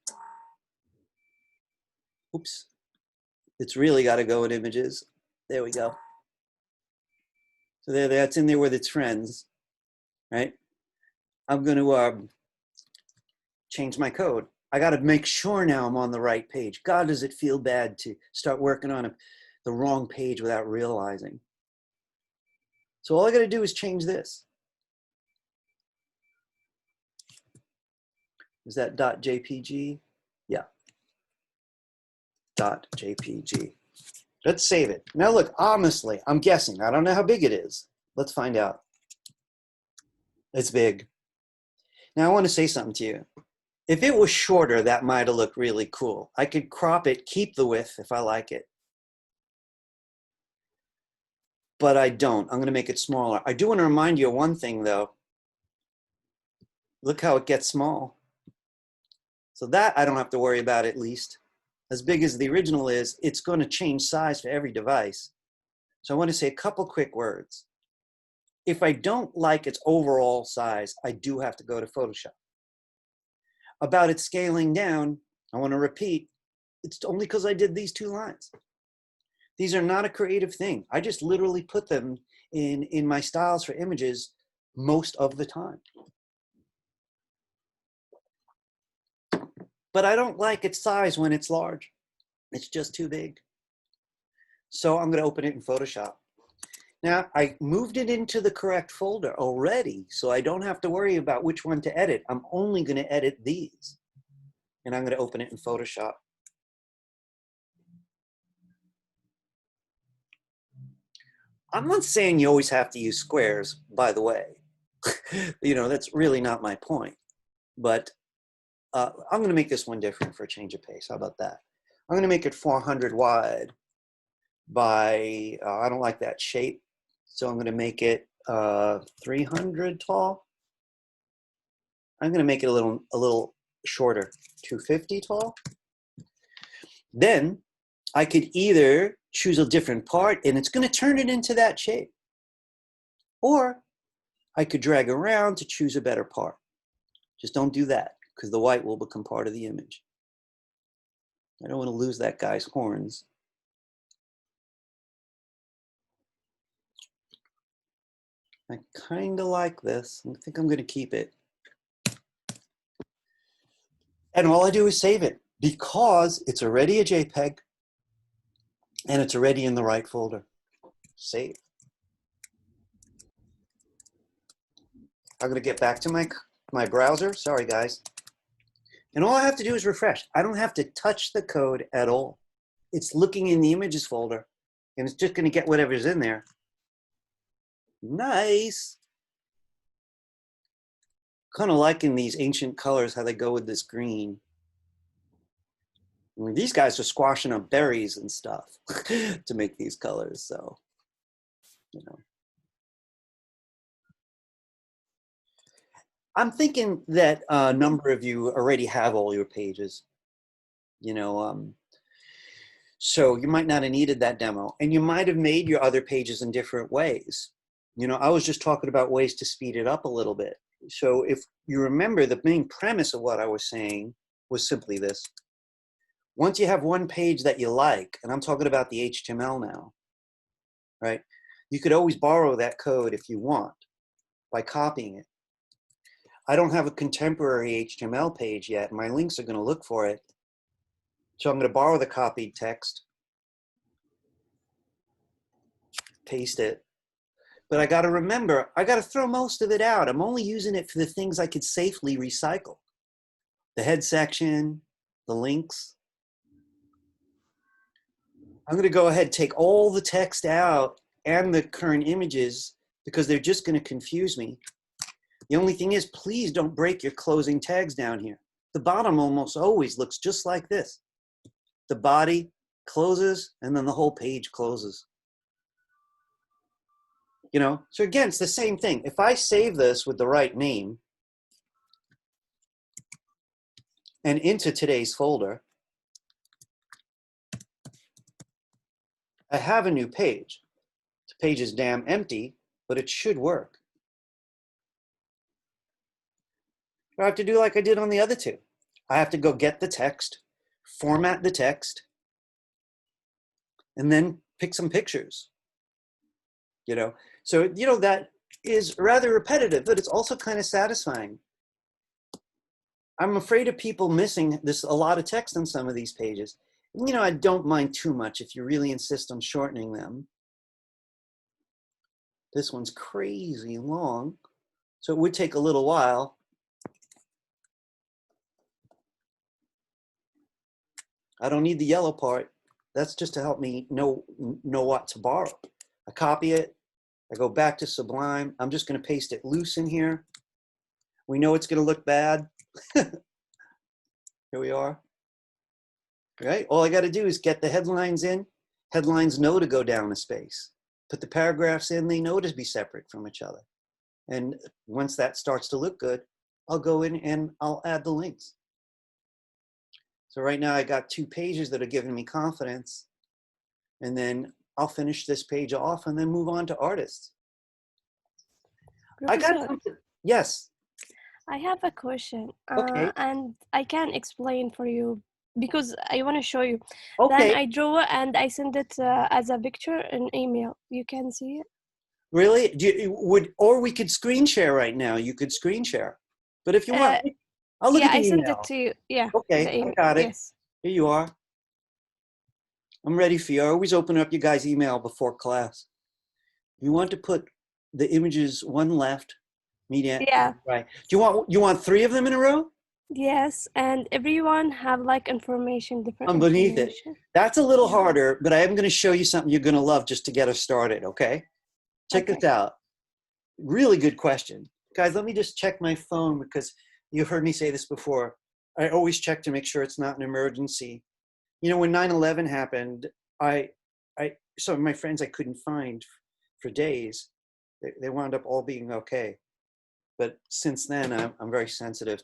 Oops. It's really got to go in images. There we go. So that's in there with its friends, right? I'm going to change my code. I got to make sure now I'm on the right page. God, does it feel bad to start working on the wrong page without realizing. So all I got to do is change this. Is that .jpg? Yeah. .jpg. Let's save it. Now look, honestly, I'm guessing. I don't know how big it is. Let's find out. It's big. Now I want to say something to you. If it was shorter, that might have looked really cool. I could crop it, keep the width if I like it. But I don't. I'm going to make it smaller. I do want to remind you of one thing, though. Look how it gets small. So that I don't have to worry about at least. As big as the original is, it's going to change size for every device. So I want to say a couple quick words. If I don't like its overall size, I do have to go to Photoshop. About it scaling down, I want to repeat, it's only because I did these 2 lines. These are not a creative thing. I just literally put them in my styles for images most of the time. But I don't like its size when it's large. It's just too big. So I'm going to open it in Photoshop. Now, I moved it into the correct folder already, so I don't have to worry about which one to edit. I'm only going to edit these. And I'm going to open it in Photoshop. I'm not saying you always have to use squares, by the way. That's really not my point. But I'm going to make this one different for a change of pace. How about that? I'm going to make it 400 wide by, I don't like that shape. So I'm going to make it 300 tall. I'm going to make it a little shorter, 250 tall. Then I could either choose a different part and it's going to turn it into that shape. Or I could drag around to choose a better part. Just don't do that because the white will become part of the image. I don't want to lose that guy's horns. I kind of like this. I think I'm going to keep it. And all I do is save it because it's already a JPEG and it's already in the right folder. Save. I'm going to get back to my browser. Sorry, guys. And all I have to do is refresh. I don't have to touch the code at all. It's looking in the images folder, and it's just going to get whatever's in there. Nice. Kind of liking these ancient colors, how they go with this green. I mean, these guys are squashing up berries and stuff to make these colors, so, you know. I'm thinking that a number of you already have all your pages, you know, so you might not have needed that demo, and you might have made your other pages in different ways. You know, I was just talking about ways to speed it up a little bit. So if you remember, the main premise of what I was saying was simply this. Once you have one page that you like, and I'm talking about the HTML now, right? You could always borrow that code if you want by copying it. I don't have a contemporary HTML page yet. My links are going to look for it. So I'm going to borrow the copied text, paste it. But I got to remember, I got to throw most of it out. I'm only using it for the things I could safely recycle. The head section, the links. I'm going to go ahead and take all the text out and the current images because they're just going to confuse me. The only thing is, please don't break your closing tags down here. The bottom almost always looks just like this. The body closes and then the whole page closes. You know, so again, it's the same thing. If I save this with the right name and into today's folder, I have a new page. The page is damn empty, but it should work. I have to do like I did on the other two. I have to go get the text, format the text, and then pick some pictures. You know, so, you know, that is rather repetitive, but it's also kind of satisfying. I'm afraid of people missing a lot of text on some of these pages. You know, I don't mind too much if you really insist on shortening them. This one's crazy long, so it would take a little while. I don't need the yellow part. That's just to help me know what to borrow. I copy it. I go back to Sublime. I'm just going to paste it loose in here. We know it's going to look bad. Here we are. All right. All I got to do is get the headlines in. Headlines know to go down a space. Put the paragraphs in. They know to be separate from each other. And once that starts to look good, I'll go in and I'll add the links. So right now I got 2 pages that are giving me confidence, and then I'll finish this page off and then move on to artists. I got something. Yes. I have a question. Okay. And I can explain for you because I want to show you. Okay. Then I draw and I send it as a picture in email. You can see it. Really? Or we could screen share right now. You could screen share. But if you want, I'll look yeah, at the I sent email. it to you. Yeah. Okay, I got it. Yes. Here you are. I'm ready for you. I always open up your guys' email before class. You want to put the images one left, median, Yeah. right. Do you want 3 of them in a row? Yes, and everyone have like information, different Underneath it. information. That's a little Yeah. harder, but I am going to show you something you're going to love just to get us started, okay? Check Okay. this out. Really good question. Guys, let me just check my phone because you've heard me say this before. I always check to make sure it's not an emergency. You know, when 9/11 happened, some of my friends I couldn't find for days. They wound up all being okay. But since then, I'm very sensitive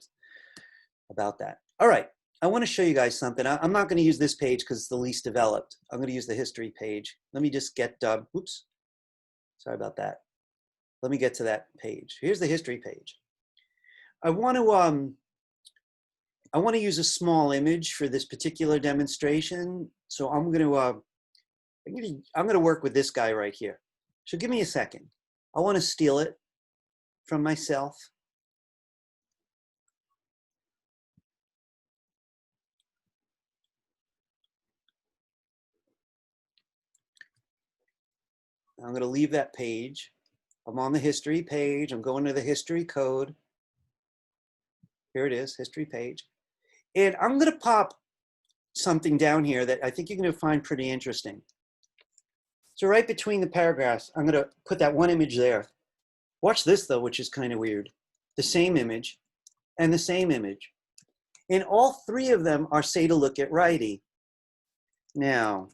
about that. All right, I want to show you guys something. I'm not going to use this page because it's the least developed. I'm going to use the history page. Let me just get, oops, sorry about that. Let me get to that page. Here's the history page. I want to use a small image for this particular demonstration. So I'm going to work with this guy right here. So give me a second. I want to steal it from myself. I'm going to leave that page. I'm on the history page. I'm going to the history code. Here it is, history page. And I'm going to pop something down here that I think you're going to find pretty interesting. So right between the paragraphs, I'm going to put that one image there. Watch this though, which is kind of weird. The same image and the same image. And all three of them are say to look at righty. Now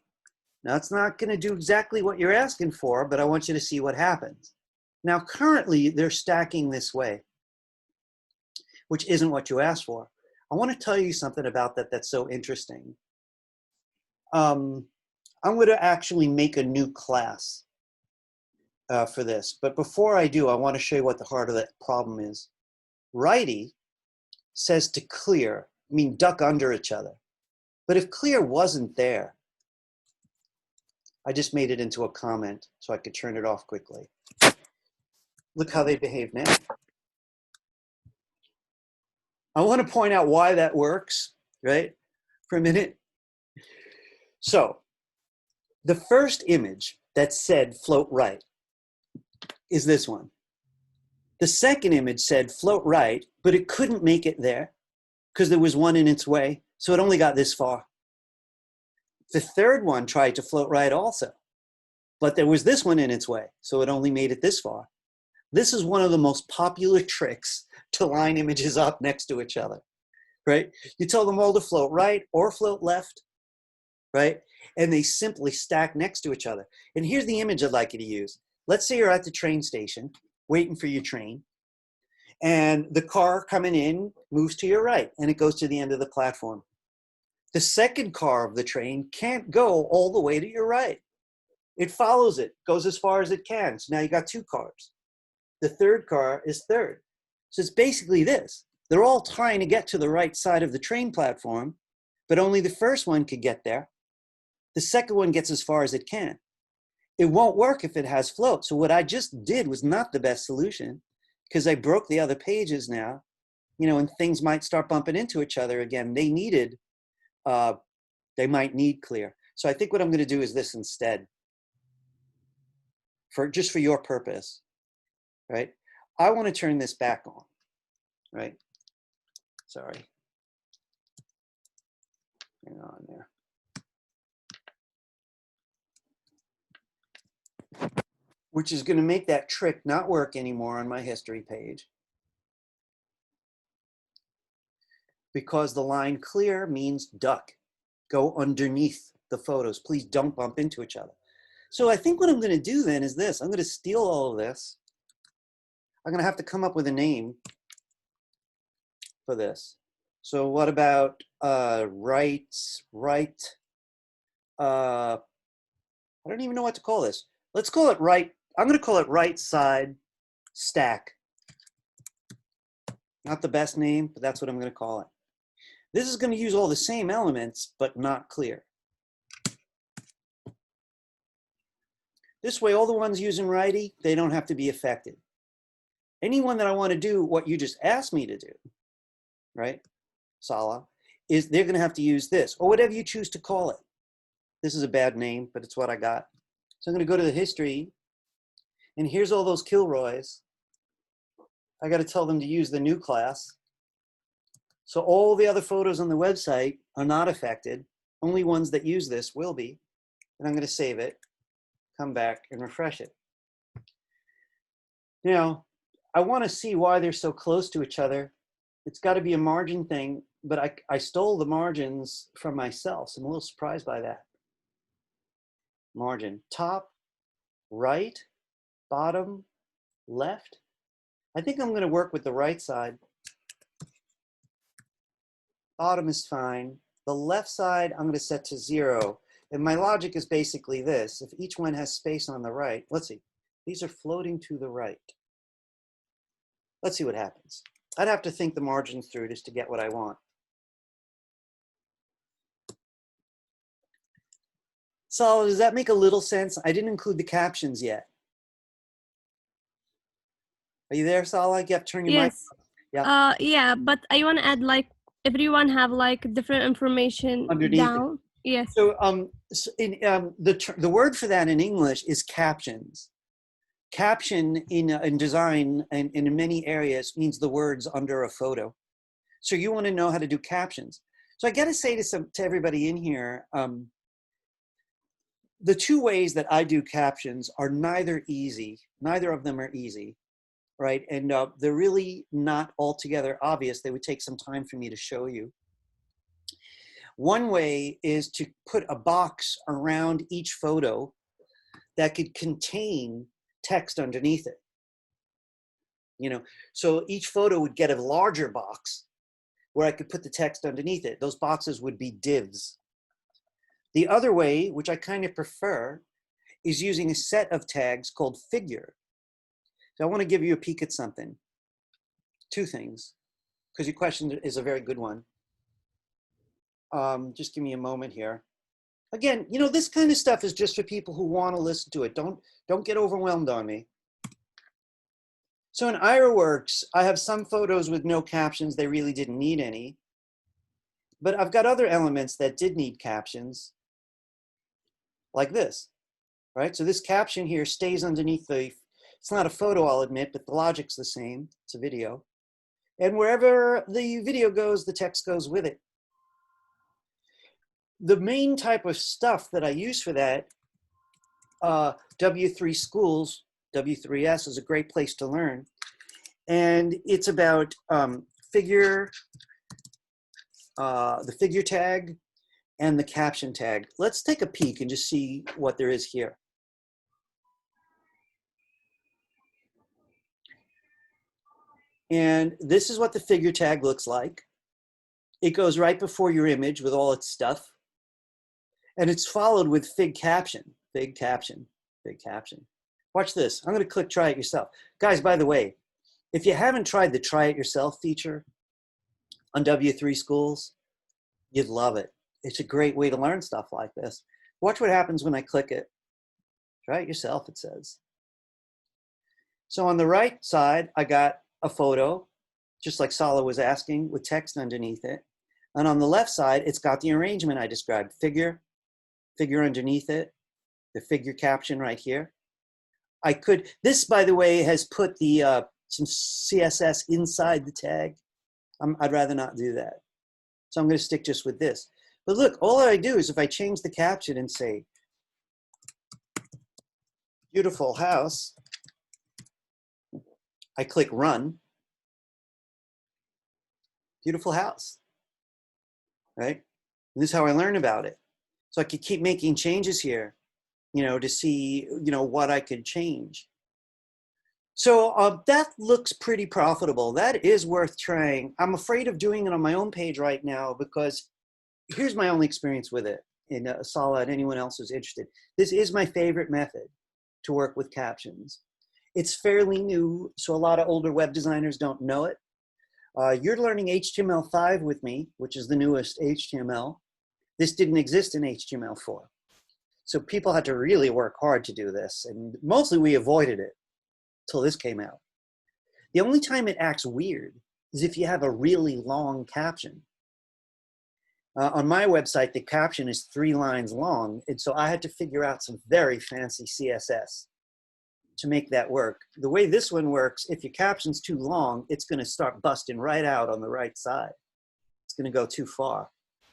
it's not going to do exactly what you're asking for, but I want you to see what happens. Now, currently, they're stacking this way, which isn't what you asked for. I want to tell you something about that that's so interesting. I'm going to actually make a new class for this. But before I do, I want to show you what the heart of that problem is. Righty says to clear, I mean duck under each other. But if clear wasn't there, I just made it into a comment so I could turn it off quickly. Look how they behave now. I want to point out why that works, right? For a minute. So the first image that said float right is this one. The second image said float right, but it couldn't make it there because there was one in its way. So it only got this far. The third one tried to float right also, but there was this one in its way. So it only made it this far. This is one of the most popular tricks to line images up next to each other, right? You tell them all to float right or float left, right? And they simply stack next to each other. And here's the image I'd like you to use. Let's say you're at the train station, waiting for your train, and the car coming in moves to your right, and it goes to the end of the platform. The second car of the train can't go all the way to your right. It follows it, goes as far as it can. So now you got two cars. The third car is third. So it's basically this. They're all trying to get to the right side of the train platform, but only the first one could get there. The second one gets as far as it can. It won't work if it has float. So what I just did was not the best solution because I broke the other pages now, you know, and things might start bumping into each other again. They might need clear. So I think what I'm going to do is this instead, just for your purpose, right? I want to turn this back on, right? Sorry. Hang on there. Which is going to make that trick not work anymore on my history page. Because the line clear means duck. Go underneath the photos. Please don't bump into each other. So I think what I'm going to do then is this. I'm going to steal all of this. I'm going to have to come up with a name for this. So what about right, I don't even know what to call this. Let's call it right. I'm going to call it right side stack. Not the best name, but that's what I'm going to call it. This is going to use all the same elements, but not clear. This way, all the ones using righty, they don't have to be affected. Anyone that I want to do what you just asked me to do, right, Sala, is they're going to have to use this, or whatever you choose to call it. This is a bad name, but it's what I got. So I'm going to go to the history, and here's all those Kilroys. I got to tell them to use the new class. So all the other photos on the website are not affected. Only ones that use this will be. And I'm going to save it, come back, and refresh it. Now, I want to see why they're so close to each other. It's got to be a margin thing. but I stole the margins from myself. So I'm a little surprised by that. Margin, top, right, bottom, left. I think I'm going to work with the right side. Bottom is fine. The left side, I'm going to set to 0. And my logic is basically this. If each one has space on the right, let's see. These are floating to the right. Let's see what happens. I'd have to think the margins through just to get what I want. So does that make a little sense? I didn't include the captions yet. Are you there, Salah? You have to turn your mic. Yes. Yeah. Yeah, but I want to add like everyone have like different information Underneath it. down. Yes. So, the word for that in English is captions. Caption in design and in many areas means the words under a photo. So you want to know how to do captions. So I got to say to everybody in here, the two ways that I do captions are neither easy. Neither of them are easy, right? And they're really not altogether obvious. They would take some time for me to show you. One way is to put a box around each photo that could contain text underneath it. You know, so each photo would get a larger box where I could put the text underneath it. Those boxes would be divs. The other way, which I kind of prefer, is using a set of tags called figure. So I want to give you a peek at something. Two things, because your question is a very good one. Just give me a moment here. Again, you know, this kind of stuff is just for people who want to listen to it. Don't get overwhelmed on me. So in IraWorks, I have some photos with no captions. They really didn't need any. But I've got other elements that did need captions, like this, right? So this caption here stays underneath the, it's not a photo, I'll admit, but the logic's the same. It's a video. And wherever the video goes, the text goes with it. The main type of stuff that I use for that, W3 Schools, W3S is a great place to learn. And it's about the figure tag and the caption tag. Let's take a peek and just see what there is here. And this is what the figure tag looks like. It goes right before your image with all its stuff. And it's followed with fig caption, fig caption, fig caption. Watch this. I'm going to click try it yourself. Guys, by the way, if you haven't tried the try it yourself feature on W3 Schools, you'd love it. It's a great way to learn stuff like this. Watch what happens when I click it. Try it yourself, it says. So on the right side, I got a photo, just like Sala was asking, with text underneath it. And on the left side, it's got the arrangement I described. Figure underneath it, the figure caption right here. I could, this by the way, has put the some CSS inside the tag. I'd rather not do that. So I'm going to stick just with this. But look, all I do is if I change the caption and say, beautiful house, I click run, beautiful house, right? And this is how I learn about it. So I could keep making changes here, you know, to see, you know, what I could change. So that looks pretty profitable. That is worth trying. I'm afraid of doing it on my own page right now because here's my only experience with it. And Sala and anyone else who's interested. This is my favorite method to work with captions. It's fairly new, so a lot of older web designers don't know it. You're learning HTML5 with me, which is the newest HTML. This didn't exist in HTML4. So people had to really work hard to do this, and mostly we avoided it till this came out. The only time it acts weird is if you have a really long caption. On my website, the caption is 3 lines long, and so I had to figure out some very fancy CSS to make that work. The way this one works, if your caption's too long, it's gonna start busting right out on the right side. It's gonna go too far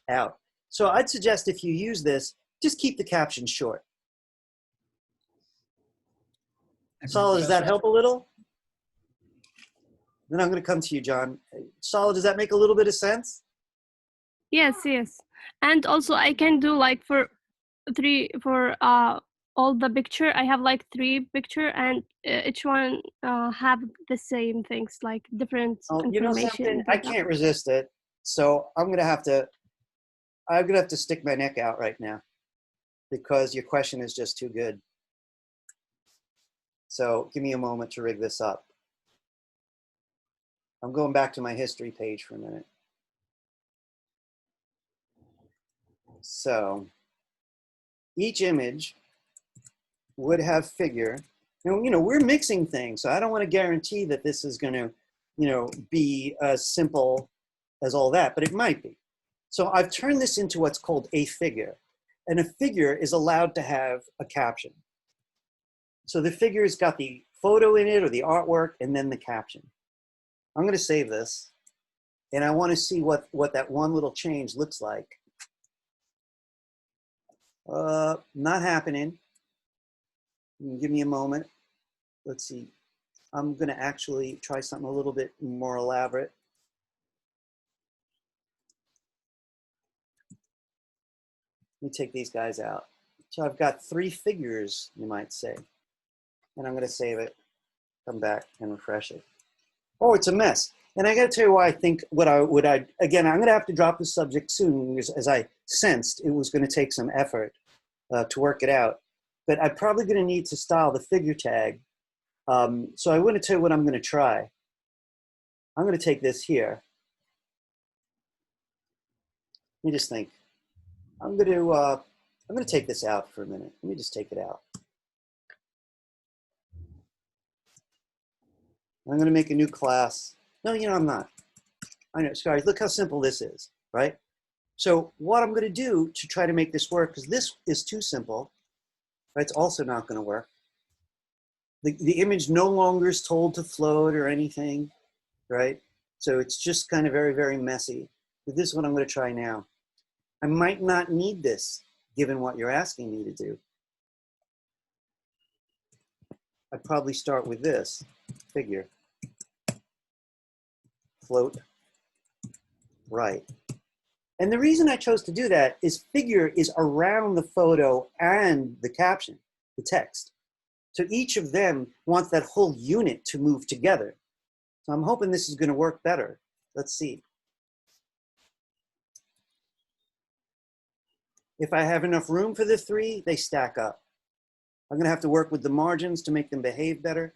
out. So I'd suggest if you use this, just keep the caption short. Sala, does that help a little? Then I'm gonna come to you, John. Sala, does that make a little bit of sense? Yes, yes. And also I can do like for all the picture. I have like 3 picture, and each one have the same things, like different Oh, you know information something? in I data. can't resist it. So I'm gonna have to stick my neck out right now because your question is just too good. So give me a moment to rig this up. I'm going back to my history page for a minute. So each image would have figure. Now, you know, we're mixing things, so I don't want to guarantee that this is going to, you know, be as simple as all that, but it might be. So I've turned this into what's called a figure. And a figure is allowed to have a caption. So the figure's got the photo in it or the artwork and then the caption. I'm going to save this. And I want to see what that one little change looks like. Not happening. Give me a moment. Let's see. I'm going to actually try something a little bit more elaborate. Let me take these guys out. So I've got 3 figures, you might say. And I'm going to save it, come back and refresh it. Oh, it's a mess. And I got to tell you why I think again, I'm going to have to drop the subject soon, as I sensed it was going to take some effort to work it out. But I'm probably going to need to style the figure tag. So I want to tell you what I'm going to try. I'm going to take this here. Let me just think. I'm going to take this out for a minute. Let me just take it out. I'm going to make a new class. No, you know, I'm not. I know, sorry, look how simple this is, right? So what I'm going to do to try to make this work, because this is too simple, right? It's also not going to work. The image no longer is told to float or anything, right? So it's just kind of very, very messy. But this is what I'm going to try now. I might not need this, given what you're asking me to do. I'd probably start with this figure. Float right. And the reason I chose to do that is figure is around the photo and the caption, the text. So each of them wants that whole unit to move together. So I'm hoping this is going to work better. Let's see. If I have enough room for the 3, they stack up. I'm going to have to work with the margins to make them behave better.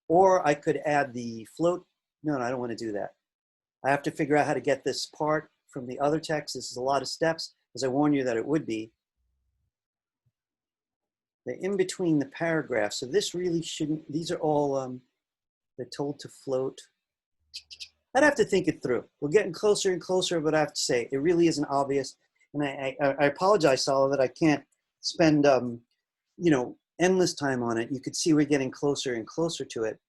Or I could add the float. No, I don't want to do that. I have to figure out how to get this part from the other text. This is a lot of steps, as I warned you that it would be. The in between the paragraphs. So this really shouldn't, these are all, they're told to float. I'd have to think it through. We're getting closer and closer, but I have to say, it really isn't obvious. And I apologize, Sala, that I can't spend, you know, endless time on it. You could see we're getting closer and closer to it.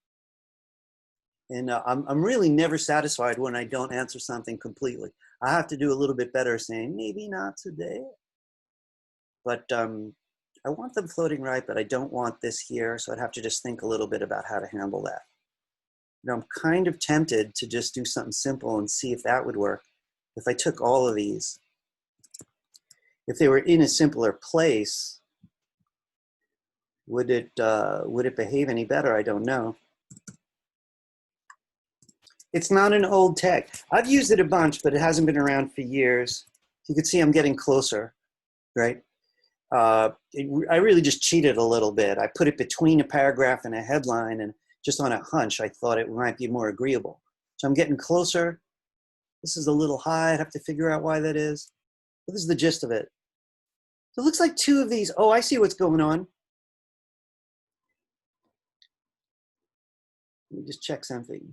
And I'm really never satisfied when I don't answer something completely. I have to do a little bit better saying, maybe not today. But I want them floating right, but I don't want this here. So I'd have to just think a little bit about how to handle that. You know, I'm kind of tempted to just do something simple and see if that would work. If I took all of these, if they were in a simpler place, would it behave any better? I don't know. It's not an old tech. I've used it a bunch, but it hasn't been around for years. You can see I'm getting closer, right? I really just cheated a little bit. I put it between a paragraph and a headline, and just on a hunch, I thought it might be more agreeable. So I'm getting closer. This is a little high. I'd have to figure out why that is. But this is the gist of it. So it looks like 2 of these. Oh, I see what's going on. Let me just check something.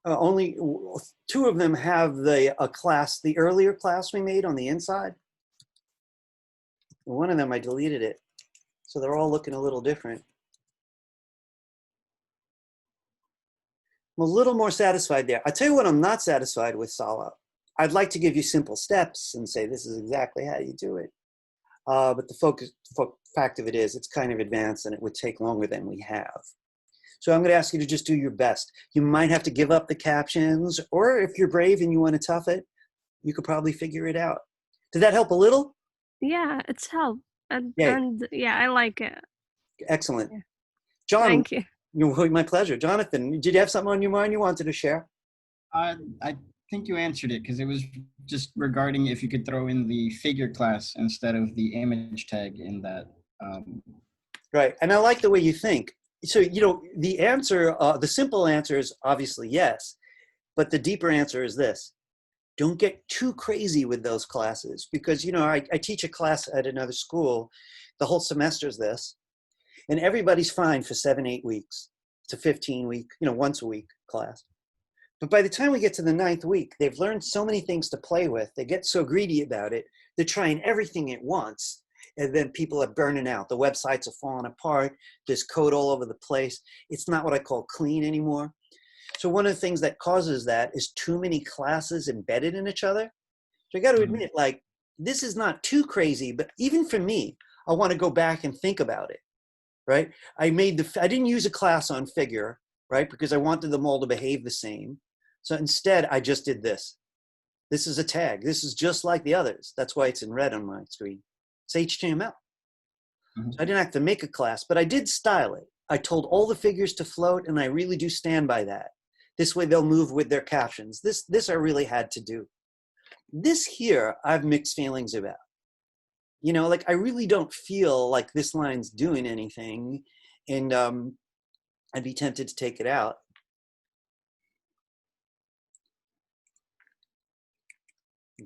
Only 2 of them have the earlier class we made on the inside. And one of them, I deleted it. So they're all looking a little different. I'm a little more satisfied there. I'll tell you what I'm not satisfied with, Sala. I'd like to give you simple steps and say this is exactly how you do it. But the fact of it is it's kind of advanced and it would take longer than we have. So I'm going to ask you to just do your best. You might have to give up the captions, or if you're brave and you want to tough it, you could probably figure it out. Did that help a little? Yeah, it's help. Yay. And yeah, I like it. Excellent. Yeah. John, Thank you. my pleasure. Jonathan, did you have something on your mind you wanted to share? I think you answered it because it was just regarding if you could throw in the figure class instead of the image tag in that. Right, and I like the way you think. So, the answer, the simple answer is obviously yes, but the deeper answer is this. Don't get too crazy with those classes because, I teach a class at another school. The whole semester is this, and everybody's fine for 7-8 weeks. It's a 15-week, once a week class. But by the time we get to the 9th week, they've learned so many things to play with. They get so greedy about it. They're trying everything at once. And then people are burning out. The websites are falling apart. There's code all over the place. It's not what I call clean anymore. So one of the things that causes that is too many classes embedded in each other. So I got to admit, this is not too crazy, but even for me, I want to go back and think about it, right? I didn't use a class on figure, right? Because I wanted them all to behave the same. So instead, I just did this. This is a tag. This is just like the others. That's why it's in red on my screen. It's HTML. So I didn't have to make a class, but I did style it. I told all the figures to float, and I really do stand by that. This way they'll move with their captions. This I really had to do. This here, I have mixed feelings about. I really don't feel like this line's doing anything, and I'd be tempted to take it out.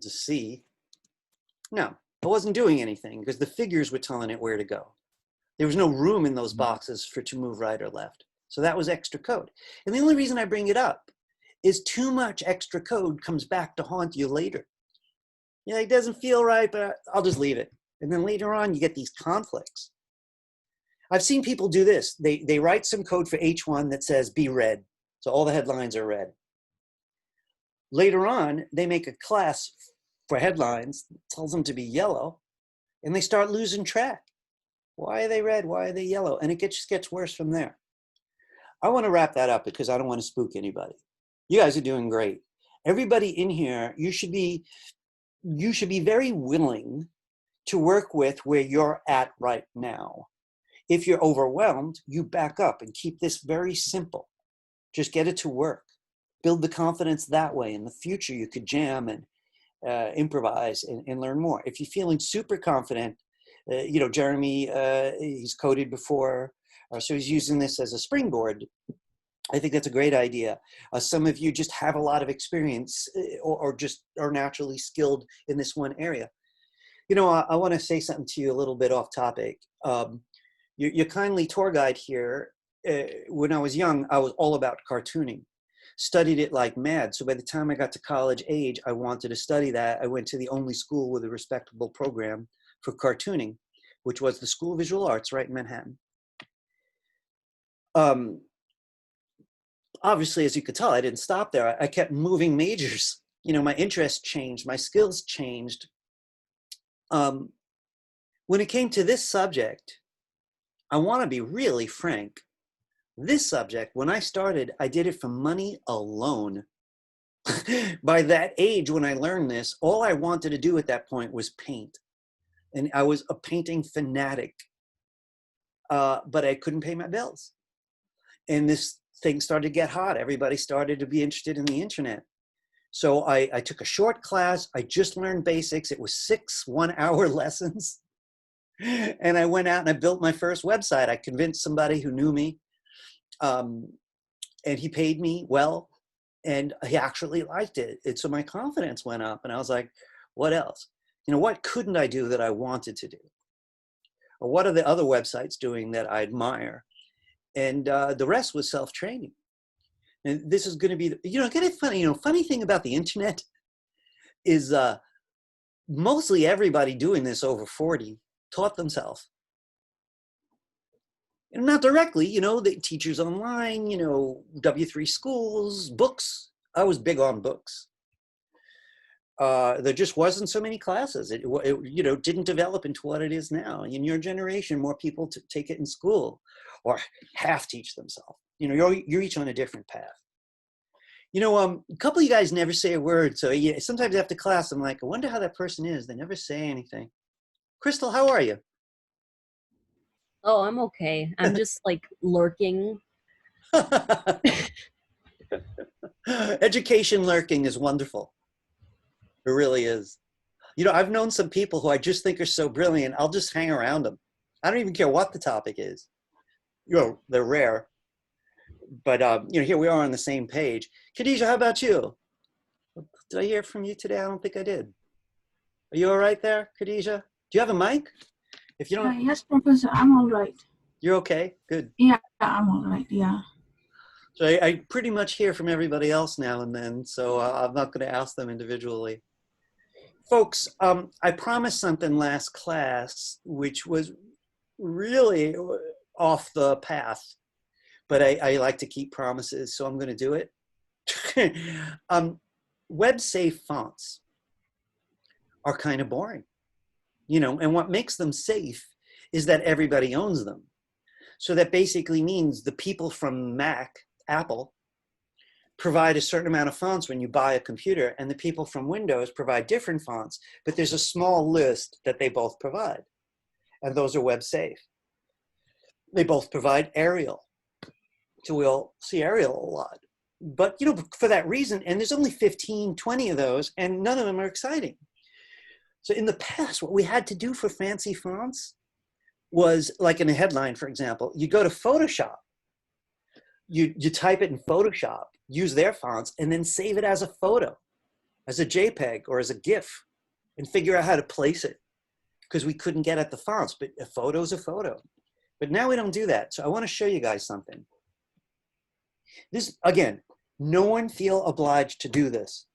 To see. No, I wasn't doing anything because the figures were telling it where to go. There was no room in those boxes to move right or left. So that was extra code. And the only reason I bring it up is too much extra code comes back to haunt you later. It doesn't feel right, but I'll just leave it. And then later on, you get these conflicts. I've seen people do this. They write some code for H1 that says be red. So all the headlines are red. Later on, they make a class for headlines that tells them to be yellow, and they start losing track. Why are they red? Why are they yellow? And it just gets worse from there. I want to wrap that up because I don't want to spook anybody. You guys are doing great. Everybody in here, you should be very willing to work with where you're at right now. If you're overwhelmed, you back up and keep this very simple. Just get it to work. Build the confidence that way. In the future, you could jam and improvise and learn more. If you're feeling super confident, Jeremy, he's coded before, so he's using this as a springboard. I think that's a great idea. Some of you just have a lot of experience or just are naturally skilled in this one area. I want to say something to you a little bit off topic. Your kindly tour guide here, when I was young, I was all about cartooning. Studied it like mad. So by the time I got to college age, I wanted to study that. I went to the only school with a respectable program for cartooning, which was the School of Visual Arts right in Manhattan. Obviously, as you could tell, I didn't stop there. I kept moving majors. My interests changed, my skills changed. When it came to this subject, I want to be really frank. This subject, when I started, I did it for money alone. By that age, when I learned this, all I wanted to do at that point was paint. And I was a painting fanatic. But I couldn't pay my bills. And this thing started to get hot. Everybody started to be interested in the internet. So I took a short class. I just learned basics. It was 6 one-hour lessons. And I went out and I built my first website. I convinced somebody who knew me. And he paid me well, and he actually liked it. And so my confidence went up, and I was like, what else? What couldn't I do that I wanted to do? Or what are the other websites doing that I admire? And the rest was self-training. And this is going to be, kind of funny, funny thing about the internet is mostly everybody doing this over 40 taught themselves. And not directly, the teachers online, W3 schools, books. I was big on books. There just wasn't so many classes. It didn't develop into what it is now. In your generation, more people take it in school or half teach themselves. You're each on a different path. You know, a couple of you guys never say a word. So yeah, sometimes after class, I'm like, I wonder how that person is. They never say anything. Crystal, how are you? Oh, I'm okay. I'm just like lurking. Education lurking is wonderful. It really is. You know, I've known some people who I just think are so brilliant. I'll just hang around them. I don't even care what the topic is. You know, they're rare. But, you know, here we are on the same page. Khadijah, how about you? Did I hear from you today? I don't think I did. Are you all right there, Khadijah? Do you have a mic? If you don't, Yes, Professor, I'm all right. you're okay. Good. Yeah, I'm all right. Yeah. So I pretty much hear from everybody else now and then, so I'm not going to ask them individually. Folks, I promised something last class, which was really off the path, but I like to keep promises, so I'm going to do it. Web-safe fonts are kind of boring, you know, and what makes them safe is that everybody owns them. So that basically means the people from Mac, Apple, provide a certain amount of fonts when you buy a computer, and the people from Windows provide different fonts, but there's a small list that they both provide, and those are web safe. They both provide Arial, so we'll see Arial a lot. But, you know, for that reason, and there's only 15, 20 of those, and none of them are exciting. So in the past, what we had to do for fancy fonts was, like in a headline, for example, you go to Photoshop, you type it in Photoshop, use their fonts, and then save it as a photo, as a JPEG or as a GIF, and figure out how to place it, because we couldn't get at the fonts, but a photo's a photo. But now we don't do that. So I want to show you guys something. This, again, no one feel obliged to do this,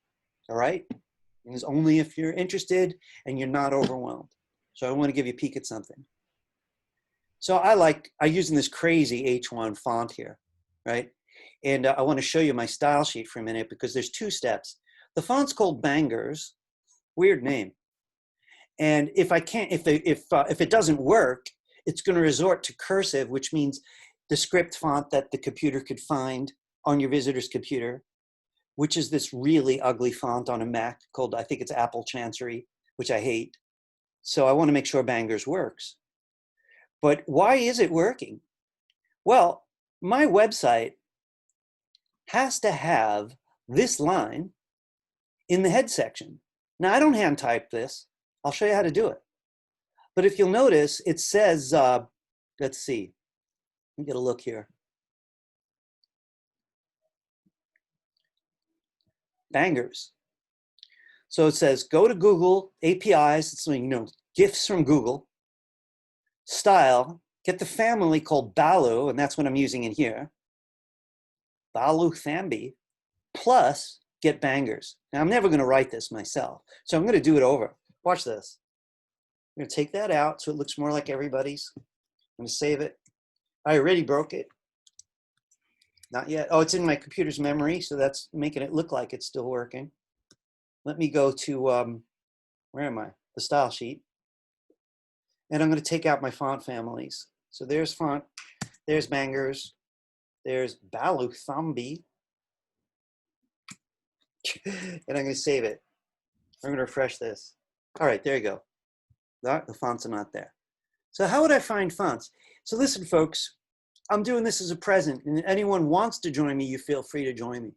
all right? It's only if you're interested and you're not overwhelmed. So I want to give you a peek at something. So I'm using this crazy H1 font here, right? And I want to show you my style sheet for a minute because there's two steps. The font's called Bangers, weird name. And if it doesn't work, it's going to resort to cursive, which means the script font that the computer could find on your visitor's computer, which is this really ugly font on a Mac called, I think it's Apple Chancery, which I hate. So I want to make sure Bangers works. But why is it working? Well, my website has to have this line in the head section. Now, I don't hand type this. I'll show you how to do it. But if you'll notice, it says, let's see, let me get a look here. Bangers. So it says, go to Google APIs, it's, you know, GIFs from Google, style, get the family called Balu, and that's what I'm using in here, Balu Thambi, plus get Bangers. Now, I'm never going to write this myself, so I'm going to do it over. Watch this. I'm going to take that out so it looks more like everybody's. I'm going to save it. I already broke it. Not yet. Oh, it's in my computer's memory, so that's making it look like it's still working. Let me go to, where am I? The style sheet. And I'm going to take out my font families. So there's font, there's Bangers, there's Balu Thambi. And I'm going to save it. I'm going to refresh this. All right, there you go. The fonts are not there. So how would I find fonts? So listen, folks, I'm doing this as a present, and if anyone wants to join me, you feel free to join me.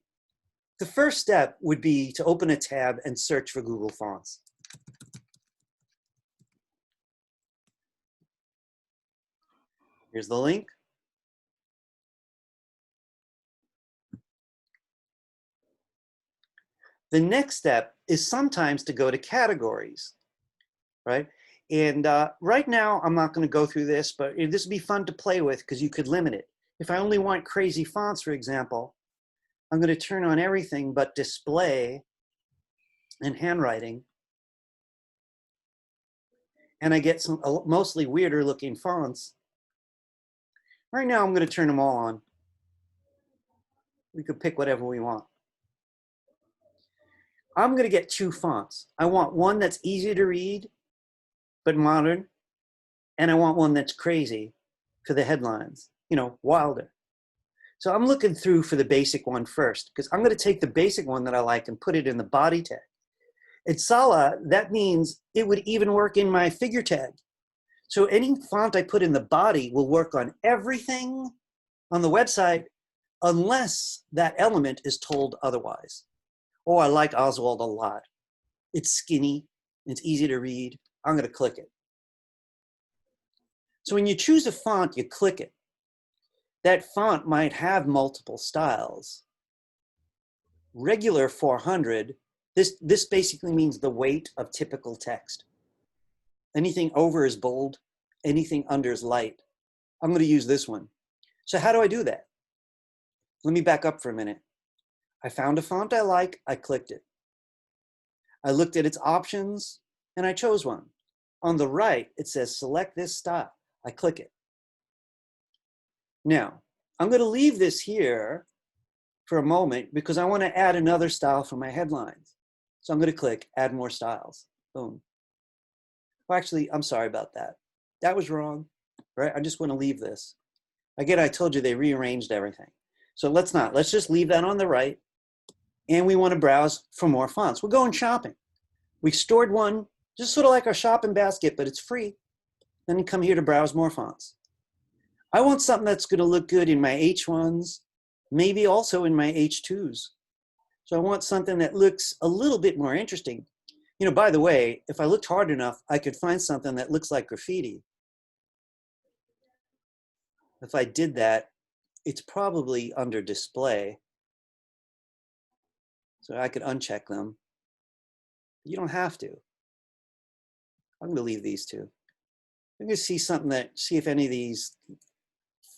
The first step would be to open a tab and search for Google Fonts. Here's the link. The next step is sometimes to go to categories, right? And right now, I'm not going to go through this, but this would be fun to play with because you could limit it. If I only want crazy fonts, for example, I'm going to turn on everything but display and handwriting. And I get some mostly weirder looking fonts. Right now, I'm going to turn them all on. We could pick whatever we want. I'm going to get two fonts. I want one that's easy to read, but modern. And I want one that's crazy for the headlines, you know, wilder. So I'm looking through for the basic one first, because I'm going to take the basic one that I like and put it in the body tag. At Sala, that means it would even work in my figure tag. So any font I put in the body will work on everything on the website unless that element is told otherwise. Oh, I like Oswald a lot. It's skinny, it's easy to read. I'm going to click it. So when you choose a font, you click it. That font might have multiple styles. Regular 400, this basically means the weight of typical text. Anything over is bold, anything under is light. I'm going to use this one. So how do I do that? Let me back up for a minute. I found a font I like, I clicked it. I looked at its options and I chose one. On the right, it says select this style. I click it. Now, I'm going to leave this here for a moment because I want to add another style for my headlines. So I'm going to click add more styles. Boom. Well, actually, I'm sorry about that. That was wrong, right? I just want to leave this. Again, I told you they rearranged everything. So let's not. Let's just leave that on the right. And we want to browse for more fonts. We're going shopping. We stored one, just sort of like our shopping basket, but it's free. Then you come here to browse more fonts. I want something that's going to look good in my H1s, maybe also in my H2s. So I want something that looks a little bit more interesting. You know, by the way, if I looked hard enough, I could find something that looks like graffiti. If I did that, it's probably under display. So I could uncheck them. You don't have to. I'm going to leave these two. I'm going to see something that, see if any of these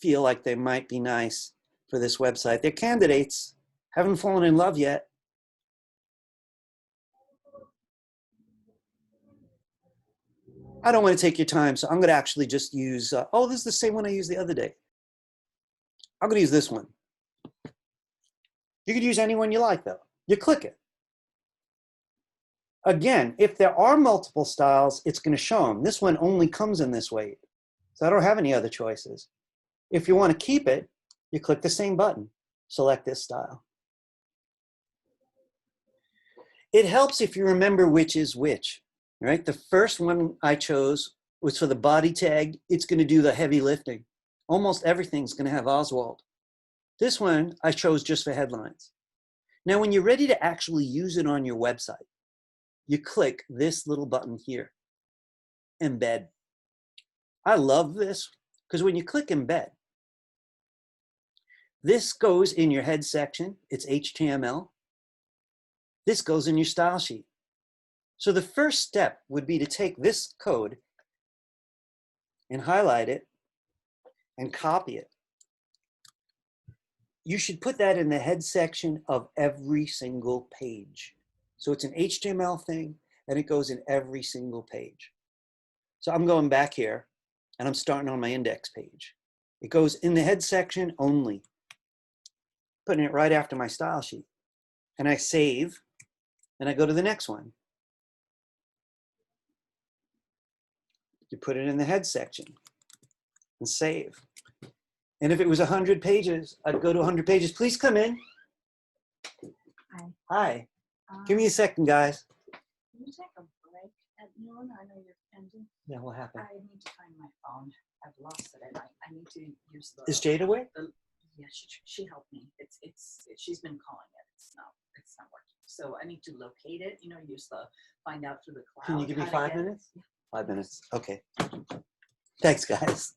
feel like they might be nice for this website. They're candidates. Haven't fallen in love yet. I don't want to take your time, so I'm going to actually just use, oh, this is the same one I used the other day. I'm going to use this one. You could use any one you like, though. You click it. Again, if there are multiple styles, it's going to show them. This one only comes in this weight, so I don't have any other choices. If you want to keep it, you click the same button. Select this style. It helps if you remember which is which, right? The first one I chose was for the body tag. It's going to do the heavy lifting. Almost everything's going to have Oswald. This one I chose just for headlines. Now, when you're ready to actually use it on your website, you click this little button here, embed. I love this because when you click embed, this goes in your head section. It's HTML. This goes in your style sheet. So the first step would be to take this code and highlight it and copy it. You should put that in the head section of every single page. So it's an HTML thing, and it goes in every single page. So I'm going back here, and I'm starting on my index page. It goes in the head section only, putting it right after my style sheet. And I save, and I go to the next one. You put it in the head section and save. And if it was 100 pages, I'd go to 100 pages. Please come in. Hi. Hi. Give me a second, guys. Can you take a break at noon? I know you're ending. Yeah, what happened? I need to find my phone. I've lost it, and I need to use the. Is Jade away? Yeah, she helped me. She's been calling it. It's not working. So I need to locate it. You know, use the find out through the cloud. Can you give me how to 5 get it. minutes? Yeah. 5 minutes. Okay. Thanks, guys.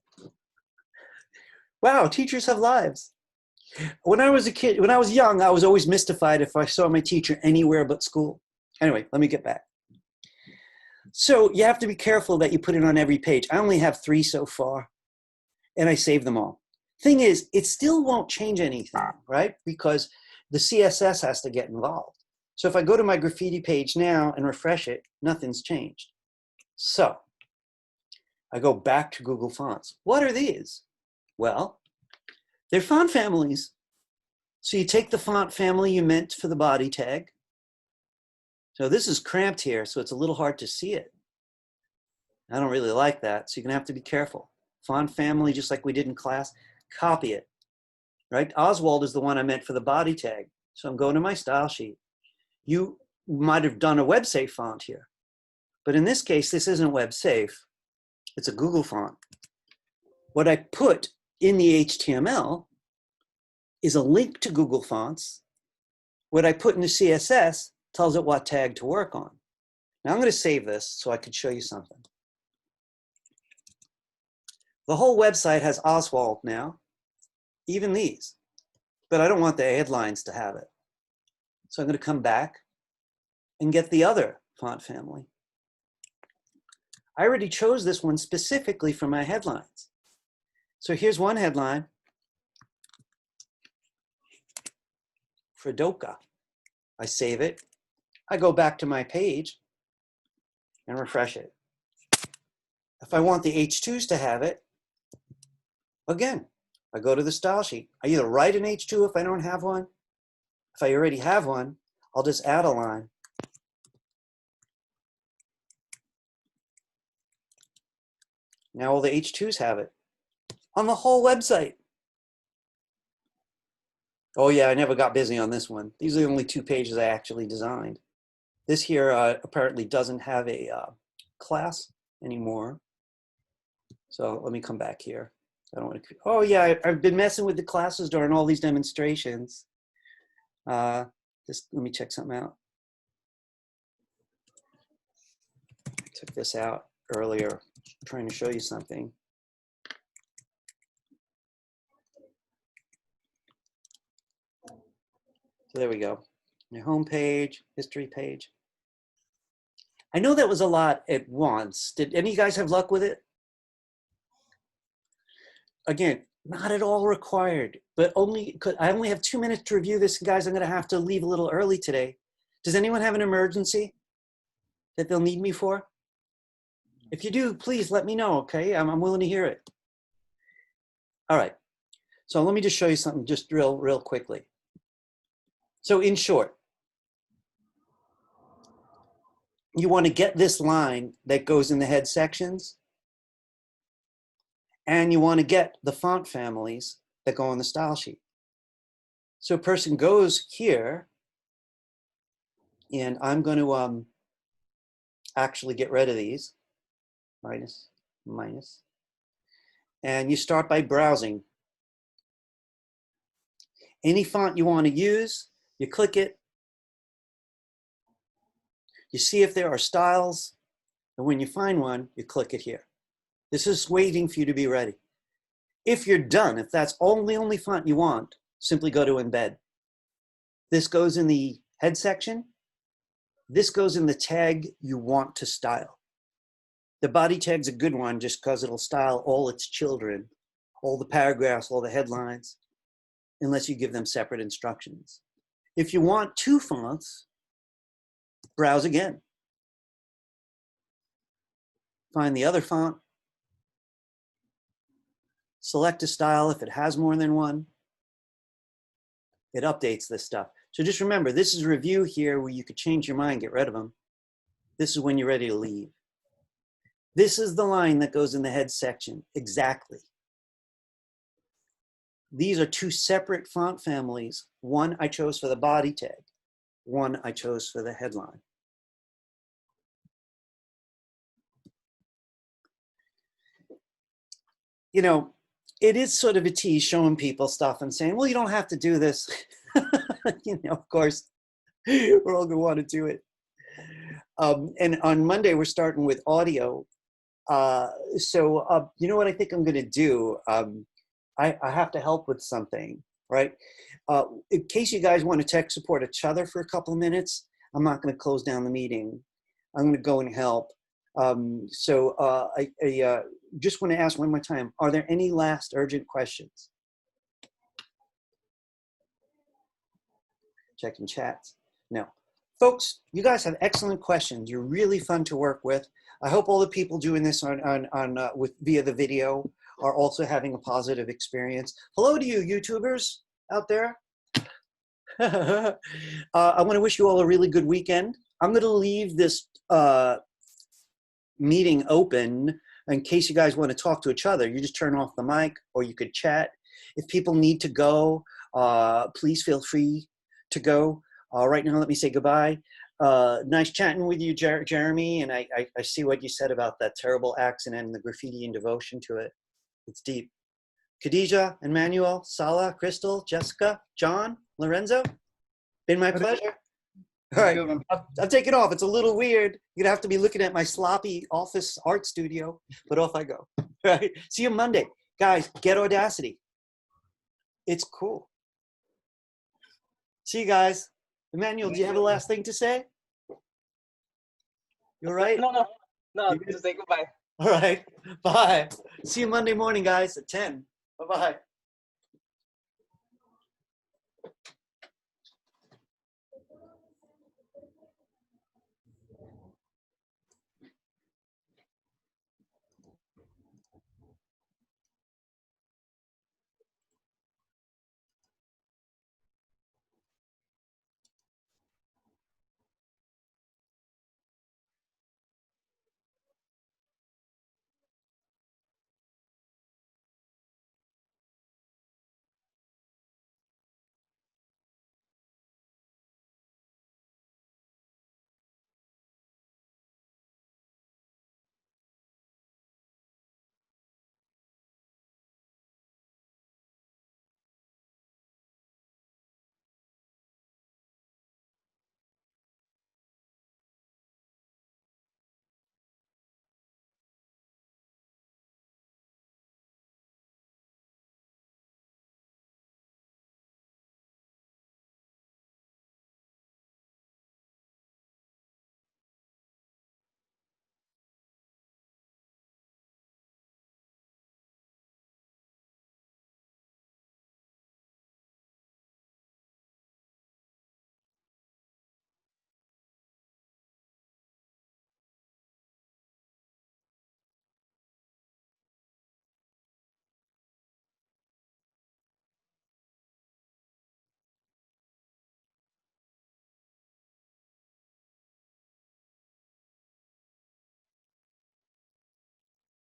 Wow, teachers have lives. When I was a kid, when I was young, I was always mystified if I saw my teacher anywhere but school. Anyway, let me get back. So you have to be careful that you put it on every page. I only have 3 so far, and I saved them all. Thing is, it still won't change anything, right? Because the CSS has to get involved. So if I go to my graffiti page now and refresh it, nothing's changed. So I go back to Google Fonts. What are these? Well, they're font families. So you take the font family you meant for the body tag. So this is cramped here, so it's a little hard to see it. I don't really like that, so you're gonna have to be careful. Font family, just like we did in class, copy it. right? Oswald is the one I meant for the body tag. So I'm going to my style sheet. You might have done a web safe font here, but in this case, this isn't web safe. It's a Google font. What I put in the HTML is a link to Google Fonts. What I put in the CSS tells it what tag to work on. Now I'm going to save this so I can show you something. The whole website has Oswald now, even these, but I don't want the headlines to have it. So I'm going to come back and get the other font family. I already chose this one specifically for my headlines. So here's one headline, Fredoka. I save it. I go back to my page and refresh it. If I want the H2s to have it, again, I go to the style sheet. I either write an H2 if I don't have one. If I already have one, I'll just add a line. Now all the H2s have it on the whole website. Oh yeah, I never got busy on this one. These are the only 2 pages I actually designed. This here apparently doesn't have a class anymore. So let me come back here. I don't want to. Oh yeah, I've been messing with the classes during all these demonstrations. Just let me check something out. I took this out earlier, trying to show you something. So there we go. Your home page, history page. I know that was a lot at once. Did any of you guys have luck with it? Again, not at all required, but I only have 2 minutes to review this, guys. I'm going to have to leave a little early today. Does anyone have an emergency that they'll need me for? If you do, please let me know, okay? I'm willing to hear it. All right. So let me just show you something just real quickly. So in short, you want to get this line that goes in the head sections, and you want to get the font families that go on the style sheet. So a person goes here, and I'm going to actually get rid of these, minus, and you start by browsing. Any font you want to use, you click it, you see if there are styles, and when you find one, you click it here. This is waiting for you to be ready. If you're done, if that's the only font you want, simply go to embed. This goes in the head section. This goes in the tag you want to style. The body tag's a good one just because it'll style all its children, all the paragraphs, all the headlines, unless you give them separate instructions. If you want 2 fonts, browse again. Find the other font. Select a style if it has more than one. It updates this stuff. So just remember, this is review here where you could change your mind, get rid of them. This is when you're ready to leave. This is the line that goes in the head section, exactly. These are 2 separate font families. One I chose for the body tag. One I chose for the headline. You know, it is sort of a tease showing people stuff and saying, well, you don't have to do this. You know, of course, we're all gonna want to do it. And on Monday, we're starting with audio. You know what I think I'm gonna do? I have to help with something, right? In case you guys want to tech support each other for a couple of minutes, I'm not gonna close down the meeting. I'm gonna go and help. I just want to ask one more time, are there any last urgent questions? Checking chats. No. Folks, you guys have excellent questions. You're really fun to work with. I hope all the people doing this via the video are also having a positive experience. Hello to you, YouTubers out there. I want to wish you all a really good weekend. I'm going to leave this meeting open in case you guys want to talk to each other. You just turn off the mic or you could chat. If people need to go, please feel free to go. Right now, let me say goodbye. Nice chatting with you, Jeremy. And I see what you said about that terrible accident and the graffiti and devotion to it. It's deep. Khadija, Emmanuel, Salah, Crystal, Jessica, John, Lorenzo. Been my pleasure. All right, I'm taking off. It's a little weird. You're gonna have to be looking at my sloppy office art studio, but off I go. All right, see you Monday. Guys, get Audacity. It's cool. See you guys. Emmanuel, do you have a last thing to say? You all right? No, just say goodbye. All right, bye. See you Monday morning, guys, at 10. Bye-bye.